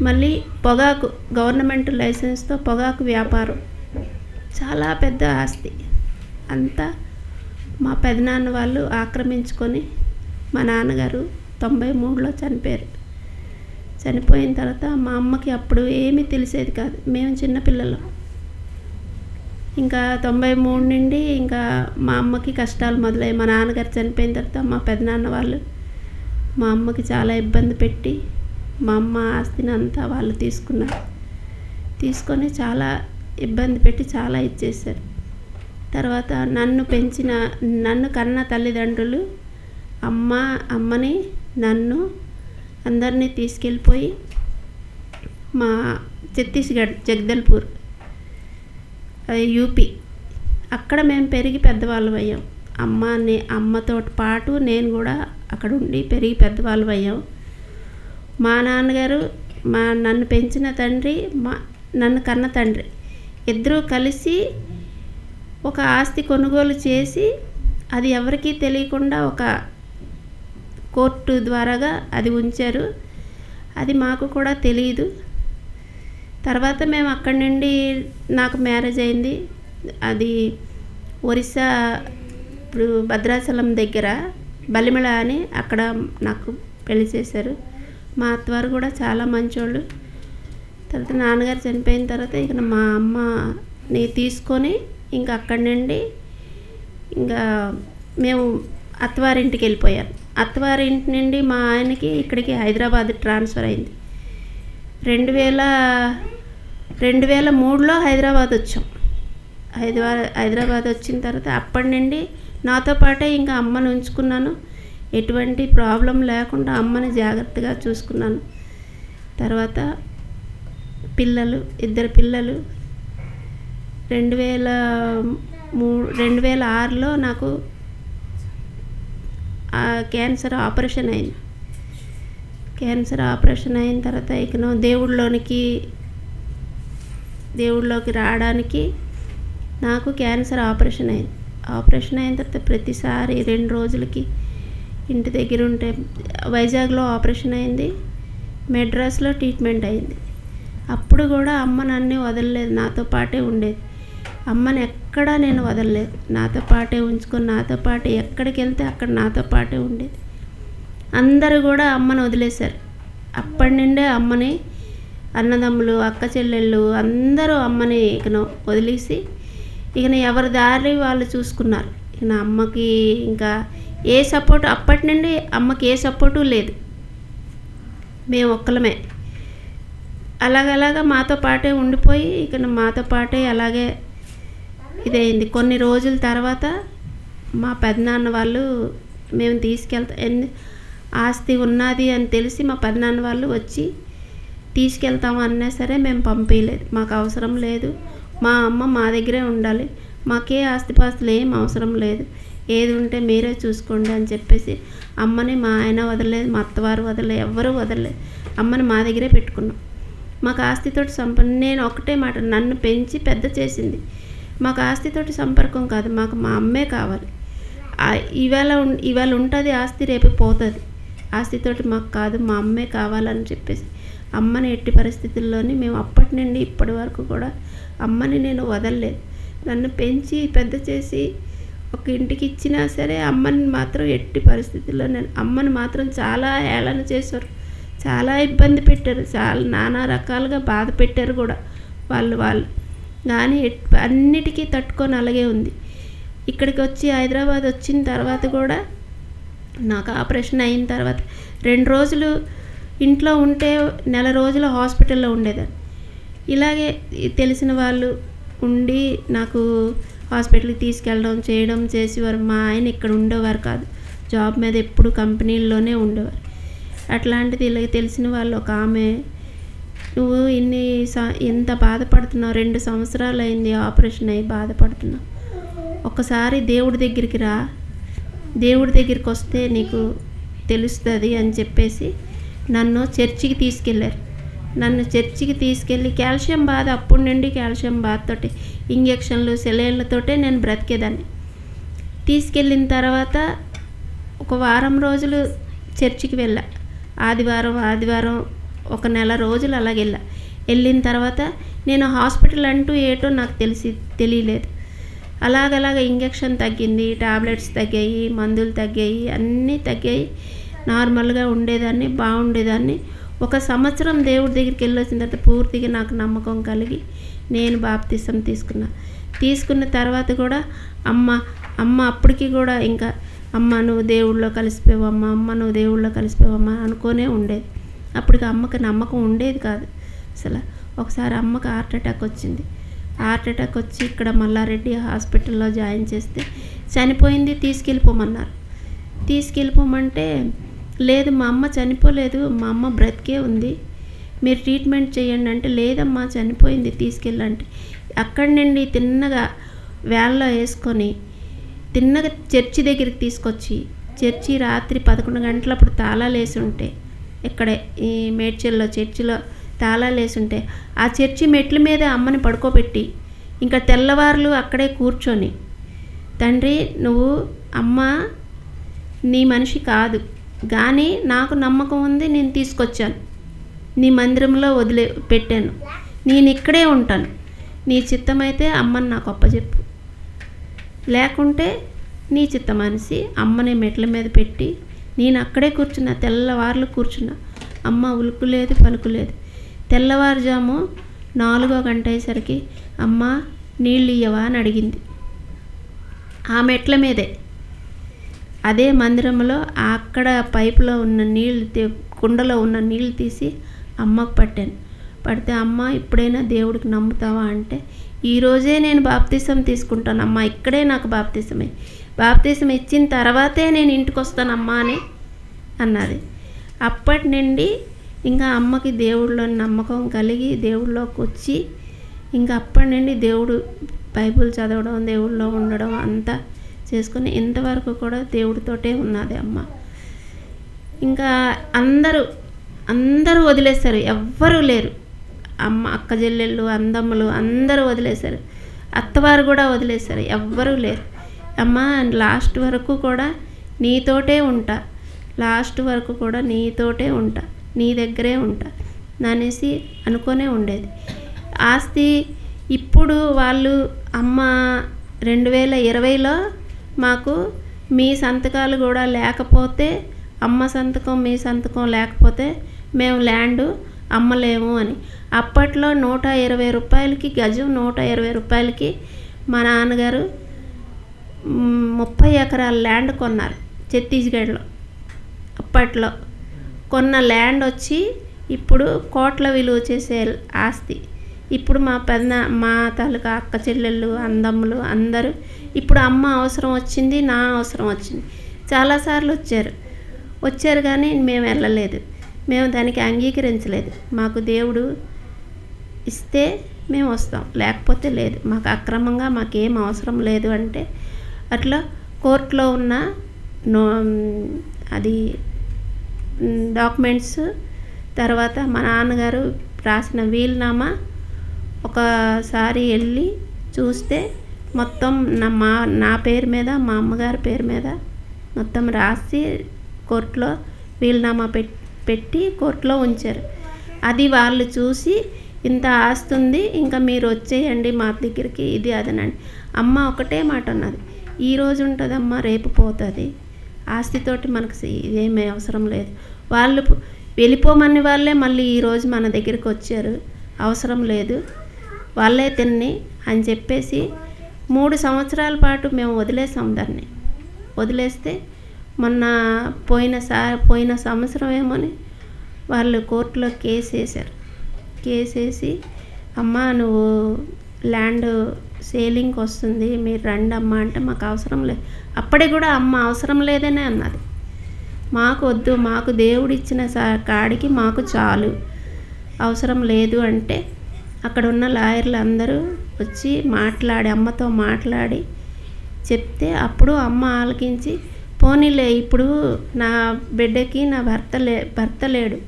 మళ్ళీ పొగాకు గవర్నమెంట్ లైసెన్స్తో పొగాకు వ్యాపారం, చాలా పెద్ద ఆస్తి అంతా మా పెదనాన్న వాళ్ళు ఆక్రమించుకొని మా నాన్నగారు 93లో చనిపోయారు. చనిపోయిన తర్వాత మా అమ్మకి అప్పుడు ఏమీ తెలిసేది కాదు, మేము చిన్నపిల్లలం. ఇంకా 93 నుండి ఇంకా మా అమ్మకి కష్టాలు మొదలయ్యాయి. మా నాన్నగారు చనిపోయిన తర్వాత మా పెదనాన్న వాళ్ళు మా అమ్మకి చాలా ఇబ్బంది పెట్టి మా అమ్మ ఆస్తిని అంతా వాళ్ళు తీసుకొని చాలా ఇబ్బంది పెట్టి చాలా ఇచ్చేసారు. తర్వాత నన్ను కన్న తల్లిదండ్రులు అమ్మని నన్ను అందరినీ తీసుకెళ్ళిపోయి మా ఛత్తీస్గఢ్ జగదల్పూర్ యూపీ అక్కడ మేము పెరిగి పెద్దవాళ్ళం అయ్యాం. అమ్మతో పాటు నేను కూడా అక్కడ ఉండి పెరిగి పెద్దవాళ్ళం అయ్యాం. మా నాన్నగారు నన్ను పెంచిన తండ్రి, నన్ను కన్న తండ్రి ఇద్దరూ కలిసి ఒక ఆస్తి కొనుగోలు చేసి అది ఎవరికీ తెలియకుండా ఒక కోర్టు ద్వారాగా అది ఉంచారు. అది మాకు కూడా తెలియదు. తర్వాత మేము అక్కడి నుండి నాకు మ్యారేజ్ అయింది. అది ఒరిస్సా, ఇప్పుడు భద్రాచలం దగ్గర బలిమల అని అక్కడ నాకు పెళ్లి చేశారు. మా అత్తవారు కూడా చాలా మంచోళ్ళు. తర్వాత నాన్నగారు చనిపోయిన తర్వాత ఇక మా అమ్మని తీసుకొని ఇంకా అక్కడి నుండి ఇంకా మేము అత్తవారింటికి వెళ్ళిపోయాను. అత్తవారింటి నుండి మా ఆయనకి ఇక్కడికి హైదరాబాద్ ట్రాన్స్ఫర్ అయింది. 2003లో హైదరాబాద్ వచ్చాం. హైదరాబాద్ వచ్చిన తర్వాత అప్పటి నుండి నాతో పాటే ఇంకా అమ్మని ఉంచుకున్నాను. ఎటువంటి ప్రాబ్లం లేకుండా అమ్మని జాగ్రత్తగా చూసుకున్నాను. తర్వాత ఇద్దరు పిల్లలు 2006లో నాకు క్యాన్సర్ ఆపరేషన్ అయింది. క్యాన్సర్ ఆపరేషన్ అయిన తర్వాత ఇక దేవుళ్ళలోకి రావడానికి నాకు క్యాన్సర్ ఆపరేషన్ అయింది. ఆపరేషన్ అయిన తర్వాత ప్రతిసారి 2 రోజులకి ఇంటి దగ్గర ఉంటే, వైజాగ్లో ఆపరేషన్ అయింది, మెడ్రాస్లో ట్రీట్మెంట్ అయింది. అప్పుడు కూడా అమ్మ నన్ను వదలలేదు, నాతో పాటే ఉండేది. అమ్మని ఎక్కడా నేను వదలలేదు, నాతో పాటే ఉంచుకొని నాతో పాటే ఎక్కడికి వెళ్తే అక్కడ నాతో పాటే ఉండేది. అందరూ కూడా అమ్మని వదిలేశారు. అప్పటి నుండే అమ్మని, అన్నదమ్ములు, అక్క చెల్లెళ్ళు అందరూ అమ్మని ఇక వదిలేసి ఇక ఎవరి దారి వాళ్ళు చూసుకున్నారు. ఇక అమ్మకి ఇంకా ఏ సపోర్టు, అప్పటి నుండి అమ్మకి ఏ సపోర్టు లేదు, మేము ఒక్కలమే. అలాగలాగా మాతో పాటే ఉండిపోయి ఇక మాతో పాటే అలాగే ఇదైంది. కొన్ని రోజుల తర్వాత మా పెదనాన్న వాళ్ళు మేము ఆస్తి ఉన్నది అని తెలిసి మా పెదనాన్న వాళ్ళు వచ్చి తీసుకెళ్తాము అన్నా సరే మేము పంపించలేదు. మాకు అవసరం లేదు, మా అమ్మ మా దగ్గరే ఉండాలి, మాకే ఆస్తిపాస్తులు ఏం అవసరం లేదు, ఏది ఉంటే మీరే చూసుకోండి అని చెప్పేసి అమ్మని మా ఆయన వదలలేదు, మా అత్తవారు వదలలేదు, ఎవ్వరూ వదలలేదు. అమ్మని మా దగ్గరే పెట్టుకున్నాం. మాకు ఆస్తితోటి నేను ఒకటే మాట, నన్ను పెంచి పెద్ద చేసింది. మాకు ఆస్తితోటి సంపర్కం కాదు, మాకు మా అమ్మే కావాలి. ఇవాళ ఉంటుంది ఆస్తి, రేపు పోతుంది. ఆస్తితోటి మాకు కాదు, మా అమ్మే కావాలని చెప్పేసి అమ్మని ఎట్టి పరిస్థితుల్లోని మేము అప్పటి నుండి ఇప్పటి వరకు కూడా అమ్మని నేను వదలలేదు. నన్ను పెంచి పెద్ద చేసి ఒక ఇంటికి ఇచ్చినా సరే అమ్మని మాత్రం ఎట్టి పరిస్థితుల్లో అమ్మని మాత్రం చాలా హేళన చేశారు, చాలా ఇబ్బంది పెట్టారు, చాలా నానా రకాలుగా బాధ పెట్టారు కూడా వాళ్ళు కానీ అన్నిటికీ తట్టుకొని అలాగే ఉంది. ఇక్కడికి వచ్చి హైదరాబాద్ వచ్చిన తర్వాత కూడా నాకు ఆపరేషన్ అయిన తర్వాత 2 రోజులు ఇంట్లో ఉంటే 1 నెల రోజులు హాస్పిటల్లో ఉండేదాన్ని. ఇలాగే తెలిసిన వాళ్ళు ఉండి నాకు హాస్పిటల్కి తీసుకెళ్ళడం చేయడం చేసేవారు. మా ఆయన ఇక్కడ ఉండేవారు కాదు, జాబ్ మీద ఎప్పుడు కంపెనీల్లోనే ఉండేవారు. అట్లాంటిది ఇలా తెలిసిన వాళ్ళు ఒక ఆమె, నువ్వు ఎంత బాధపడుతున్నావు, 2 సంవత్సరాలు అయింది ఆపరేషన్ అయ్యి బాధపడుతున్నావు, ఒకసారి దేవుడి దగ్గరికి రా, దేవుడి దగ్గరికి వస్తే నీకు తెలుస్తుంది అని చెప్పేసి నన్ను చర్చికి తీసుకెళ్ళారు. నన్ను చర్చికి తీసుకెళ్ళి కాల్షియం బాధ, అప్పటి నుండి కాల్షియం బాధతోటి ఇంజక్షన్లు సెలైన్లతోటే నేను బ్రతికేదాన్ని. తీసుకెళ్ళిన తర్వాత ఒక వారం రోజులు చర్చికి వెళ్ళా. ఆదివారం 1 నెల రోజులు అలాగే వెళ్ళిన తర్వాత నేను హాస్పిటల్ అంటూ ఏటో నాకు తెలియలేదు. అలాగ ఇంజక్షన్ తగ్గింది, టాబ్లెట్స్ తగ్గాయి, మందులు తగ్గాయి, అన్నీ తగ్గాయి. నార్మల్గా ఉండేదాన్ని, బాగుండేదాన్ని. 1 సంవత్సరం దేవుడి దగ్గరికి వెళ్ళొచ్చిన తర్వాత పూర్తిగా నాకు నమ్మకం కలిగి నేను బాప్తిసం తీసుకున్న తర్వాత కూడా అమ్మ అప్పటికి కూడా ఇంకా అమ్మ నువ్వు దేవుళ్ళో కలిసిపోవమ్మా, అమ్మ నువ్వు దేవుళ్ళో కలిసిపోవమ్మా అనుకోనే ఉండేది. అప్పటికి అమ్మకి నమ్మకం ఉండేది కాదు అసలు. ఒకసారి అమ్మకి హార్ట్ అటాక్ వచ్చింది. హార్ట్ అటాక్ వచ్చి ఇక్కడ మల్లారెడ్డి హాస్పిటల్లో జాయిన్ చేస్తే చనిపోయింది, తీసుకెళ్ళిపోమంటే లేదు మా అమ్మ చనిపోలేదు, మా అమ్మ బ్రతికే ఉంది, మీరు ట్రీట్మెంట్ చేయండి అంటే లేదమ్మా చనిపోయింది తీసుకెళ్ళంటే అక్కడి నుండి తిన్నగా వ్యాన్లో వేసుకొని తిన్నగా చర్చి దగ్గరికి తీసుకొచ్చి, చర్చి రాత్రి 11 గంటలప్పుడు తాళాలు వేసి ఉంటే, ఇక్కడే ఈ మేడ్చల్లో చర్చిలో తాళాలు వేసి ఉంటే ఆ చర్చి మెట్ల మీద అమ్మని పడుకోబెట్టి ఇంకా తెల్లవార్లు అక్కడే కూర్చొని, తండ్రి నువ్వు అమ్మ నీ మనిషి కాదు, కానీ నాకు నమ్మకం ఉంది, నేను తీసుకొచ్చాను, నీ మందిరంలో పెట్టాను, నేను ఇక్కడే ఉంటాను, నీ చిత్తమైతే అమ్మని నాకు అప్పచెప్పు, లేకుంటే నీ చిత్తం అనేసి అమ్మని మెట్ల మీద పెట్టి నేను అక్కడే కూర్చున్నా. తెల్లవార్లు కూర్చున్నా. అమ్మ ఉలుకు లేదు పలుకు లేదు. తెల్లవారుజాము 4వ గంట అయ్యేసరికి అమ్మ నీళ్ళు ఇయ్యవా అని అడిగింది. ఆ మెట్ల మీదే అదే మందిరంలో అక్కడ పైపులో ఉన్న నీళ్ళు కుండలో ఉన్న నీళ్ళు తీసి అమ్మకు పట్టాను. పడితే అమ్మ ఇప్పుడైనా దేవుడికి నమ్ముతావా అంటే, ఈరోజే నేను బాప్తిసం తీసుకుంటాను అమ్మ, ఇక్కడే నాకు బాప్తిసం ఇచ్చిన తర్వాతే నేను ఇంటికి వస్తానమ్మా అని అన్నది. అప్పటి నుండి ఇంకా అమ్మకి దేవుడిలో నమ్మకం కలిగి దేవుడిలోకి వచ్చి ఇంకా అప్పటి నుండి దేవుడు బైబిల్ చదవడం, దేవుడిలో ఉండడం అంతా చేసుకుని ఇంతవరకు కూడా దేవుడితోటే ఉన్నది అమ్మ. ఇంకా అందరూ వదిలేశారు, ఎవ్వరూ లేరు. అమ్మ అక్క చెల్లెళ్ళు అందమ్మలు అందరూ వదిలేశారు, అత్తవారు కూడా వదిలేశారు, ఎవ్వరూ లేరు. అమ్మ లాస్ట్ వరకు కూడా నీతోటే ఉంటా, లాస్ట్ వరకు కూడా నీతోటే ఉంటా, నీ దగ్గరే ఉంటా అనేసి అనుకునే ఉండేది. ఆస్తి ఇప్పుడు వాళ్ళు అమ్మ 2020లో మాకు మీ సంతకాలు కూడా లేకపోతే, అమ్మ సంతకం మీ సంతకం లేకపోతే మేము ల్యాండు అమ్మలేము అని. అప్పట్లో 120 రూపాయలకి గజం, 120 రూపాయలకి మా నాన్నగారు 30 ఎకరాల ల్యాండ్ కొన్నారు ఛత్తీస్గఢ్లో. అప్పట్లో కొన్న ల్యాండ్ వచ్చి ఇప్పుడు కోట్ల విలువ చేసే ఆస్తి. ఇప్పుడు మా తాలూకా అక్క చెల్లెళ్ళు అందమ్ములు అందరూ ఇప్పుడు అమ్మ అవసరం వచ్చింది, నా అవసరం వచ్చింది, చాలాసార్లు వచ్చారు కానీ మేము వెళ్ళలేదు, మేము దానికి అంగీకరించలేదు. మాకు దేవుడు ఇస్తే మేము వస్తాం, లేకపోతే లేదు, మాకు అక్రమంగా మాకేం అవసరం లేదు అంటే అట్లా కోర్టులో ఉన్న అది డాక్యుమెంట్స్, తర్వాత మా నాన్నగారు రాసిన వీలునామా ఒకసారి వెళ్ళి చూస్తే మొత్తం నా పేరు మీద మా అమ్మగారి పేరు మీద మొత్తం రాసి కోర్టులో వీలునామా పెట్టి కోర్టులో ఉంచారు. అది వాళ్ళు చూసి ఇంత ఆస్తుంది, ఇంకా మీరు వచ్చేయండి మా దగ్గరికి, ఇది అదనండి. అమ్మ ఒకటే మాట అన్నది, ఈరోజు ఉంటుందమ్మా రేపు పోతుంది, ఆస్తితోటి మనకు ఇదేమీ అవసరం లేదు. వాళ్ళు వెళ్ళిపోమని వాళ్ళే మళ్ళీ ఈరోజు మన దగ్గరికి వచ్చారు, అవసరం లేదు, వాళ్ళే తిన్ని అని చెప్పేసి 3 సంవత్సరాల పాటు మేము వదిలేసాం దాన్ని. వదిలేస్తే మొన్న పోయిన సంవత్సరం ఏమోని వాళ్ళు కోర్టులో కేసేసి అమ్మ నువ్వు ల్యాండ్ సేలింగ్కి వస్తుంది, మీరు రండి అమ్మ అంటే మాకు అవసరం లేదు. అప్పటికి కూడా అమ్మ అవసరం లేదనే అన్నది. మాకు వద్దు, మాకు దేవుడిచ్చిన కాడికి మాకు చాలు, అవసరం లేదు అంటే అక్కడ ఉన్న లాయర్లు అందరూ వచ్చి అమ్మతో మాట్లాడి చెప్తే అప్పుడు అమ్మ ఆలకించి, పోనీలే ఇప్పుడు నా బిడ్డకి నా భర్త లేడు,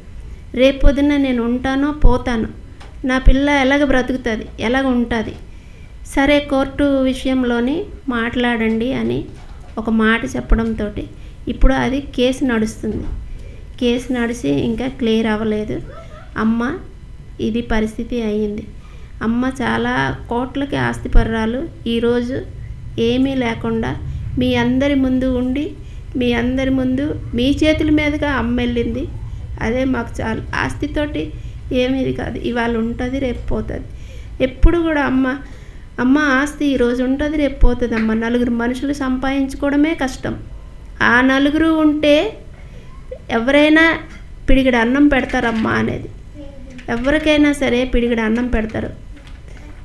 రేపొద్దున నేను ఉంటానో పోతాను, నా పిల్ల ఎలాగ బ్రతుకుతుంది, ఎలాగ ఉంటుంది, సరే కోర్టు విషయంలోని మాట్లాడండి అని ఒక మాట చెప్పడంతో ఇప్పుడు అది కేసు నడుస్తుంది. కేసు నడిచి ఇంకా క్లియర్ అవ్వలేదు. అమ్మ ఇది పరిస్థితి అయ్యింది. అమ్మ చాలా కోట్లకి ఆస్తిపర్రాలు. ఈరోజు ఏమీ లేకుండా మీ అందరి ముందు ఉండి, మీ అందరి ముందు మీ చేతుల మీదుగా అమ్మ వెళ్ళింది. అదే మాకు చాలు. ఆస్తితోటి ఏమీది కాదు, ఇవాళ ఉంటుంది రేపు పోతుంది. ఎప్పుడు కూడా అమ్మ ఆస్తి ఈరోజు ఉంటుంది రేపు పోతుంది. అమ్మ 4 మనుషులు సంపాదించుకోవడమే కష్టం. ఆ 4 ఉంటే ఎవరైనా పిడిగిడ అన్నం పెడతారమ్మా అనేది, ఎవరికైనా సరే పిడిగిడ అన్నం పెడతారు.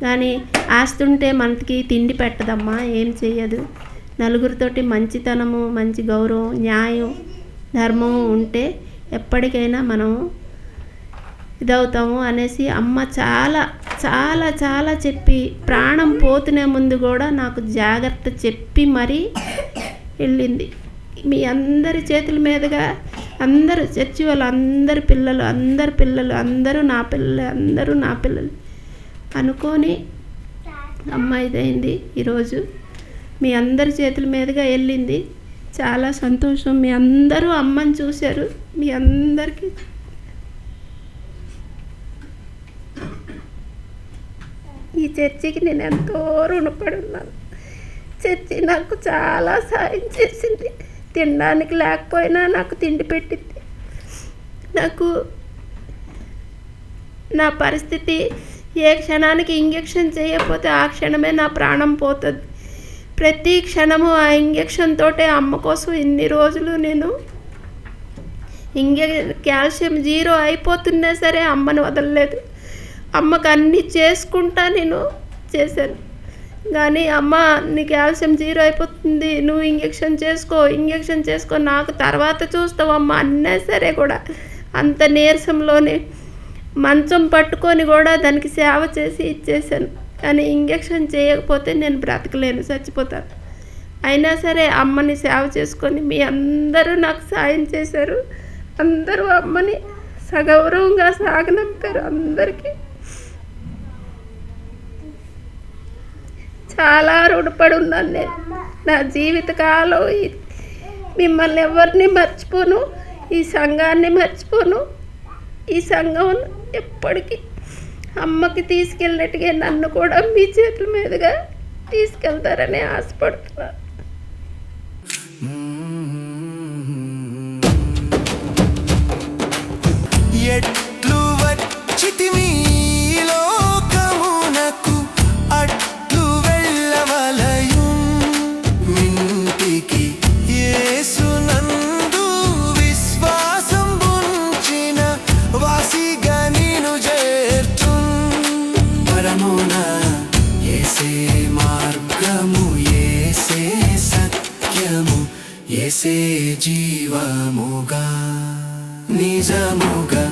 కానీ ఆస్తి ఉంటే మనకి తిండి పెట్టదమ్మా, ఏం చెయ్యదు. 4తోటి మంచితనము, మంచి గౌరవం, న్యాయం, ధర్మం ఉంటే ఎప్పటికైనా మనం ఇదవుతాము అనేసి అమ్మ చాలా చాలా చాలా చెప్పి, ప్రాణం పోతునే ముందు కూడా నాకు జాగ్రత్త చెప్పి మరీ వెళ్ళింది. మీ అందరి చేతుల మీదుగా అందరూ చర్చి వాళ్ళు అందరి పిల్లలు అందరూ నా పిల్లలు అనుకొని అమ్మ ఇదైంది ఈరోజు. మీ అందరి చేతుల మీదుగా వెళ్ళింది. చాలా సంతోషం. మీ అందరూ అమ్మని చూశారు. మీ అందరికీ ఈ చర్చికి నేను ఎంతో రుణపడి ఉన్నాను. చర్చి నాకు చాలా సాయం చేసింది. తినడానికి లేకపోయినా నాకు తిండి పెట్టింది. నాకు నా పరిస్థితి ఏ క్షణానికి ఇంజెక్షన్ చేయకపోతే ఆ క్షణమే నా ప్రాణం పోతుంది. ప్రతి క్షణము ఆ ఇంజెక్షన్ తోటే అమ్మ కోసం ఇన్ని రోజులు నేను కాల్షియం 0 అయిపోతున్నా సరే అమ్మని వదలలేదు. అమ్మకు అన్నీ చేసుకుంటా నేను చేశాను. కానీ అమ్మ నీ కాల్షియం 0 అయిపోతుంది, నువ్వు ఇంజెక్షన్ చేసుకో, నాకు తర్వాత చూస్తావమ్మ అన్నా సరే కూడా అంత నీరసంలోనే మంచం పట్టుకొని కూడా దానికి సేవ చేసి ఇచ్చేసాను. కానీ ఇంజెక్షన్ చేయకపోతే నేను బ్రతకలేను, చచ్చిపోతాను. అయినా సరే అమ్మని సేవ చేసుకొని మీ అందరూ నాకు సాయం చేశారు. అందరూ అమ్మని సగౌరవంగా సాగనంపారు. అందరికీ చాలా రుణపడి ఉన్నాను నేను. నా జీవితకాలం మిమ్మల్ని ఎవరిని మర్చిపోను, ఈ సంఘాన్ని మర్చిపోను. ఈ సంఘం ఎప్పటికీ అమ్మకి తీసుకెళ్ళినట్టుగా నన్ను కూడా మీ చేతుల మీదుగా తీసుకెళ్తారని ఆశపడుతున్నాను. ఎట్లు వచ్చితివి లోకమునకు అట్లు వెళ్ళవలయు మింటికి యేసునందు విశ్వాసం ఉంచిన వాసిగా నిను చేర్చున్ పరమున యేసే మార్గము యేసే సత్యము యేసే జీవముగా నిజముగా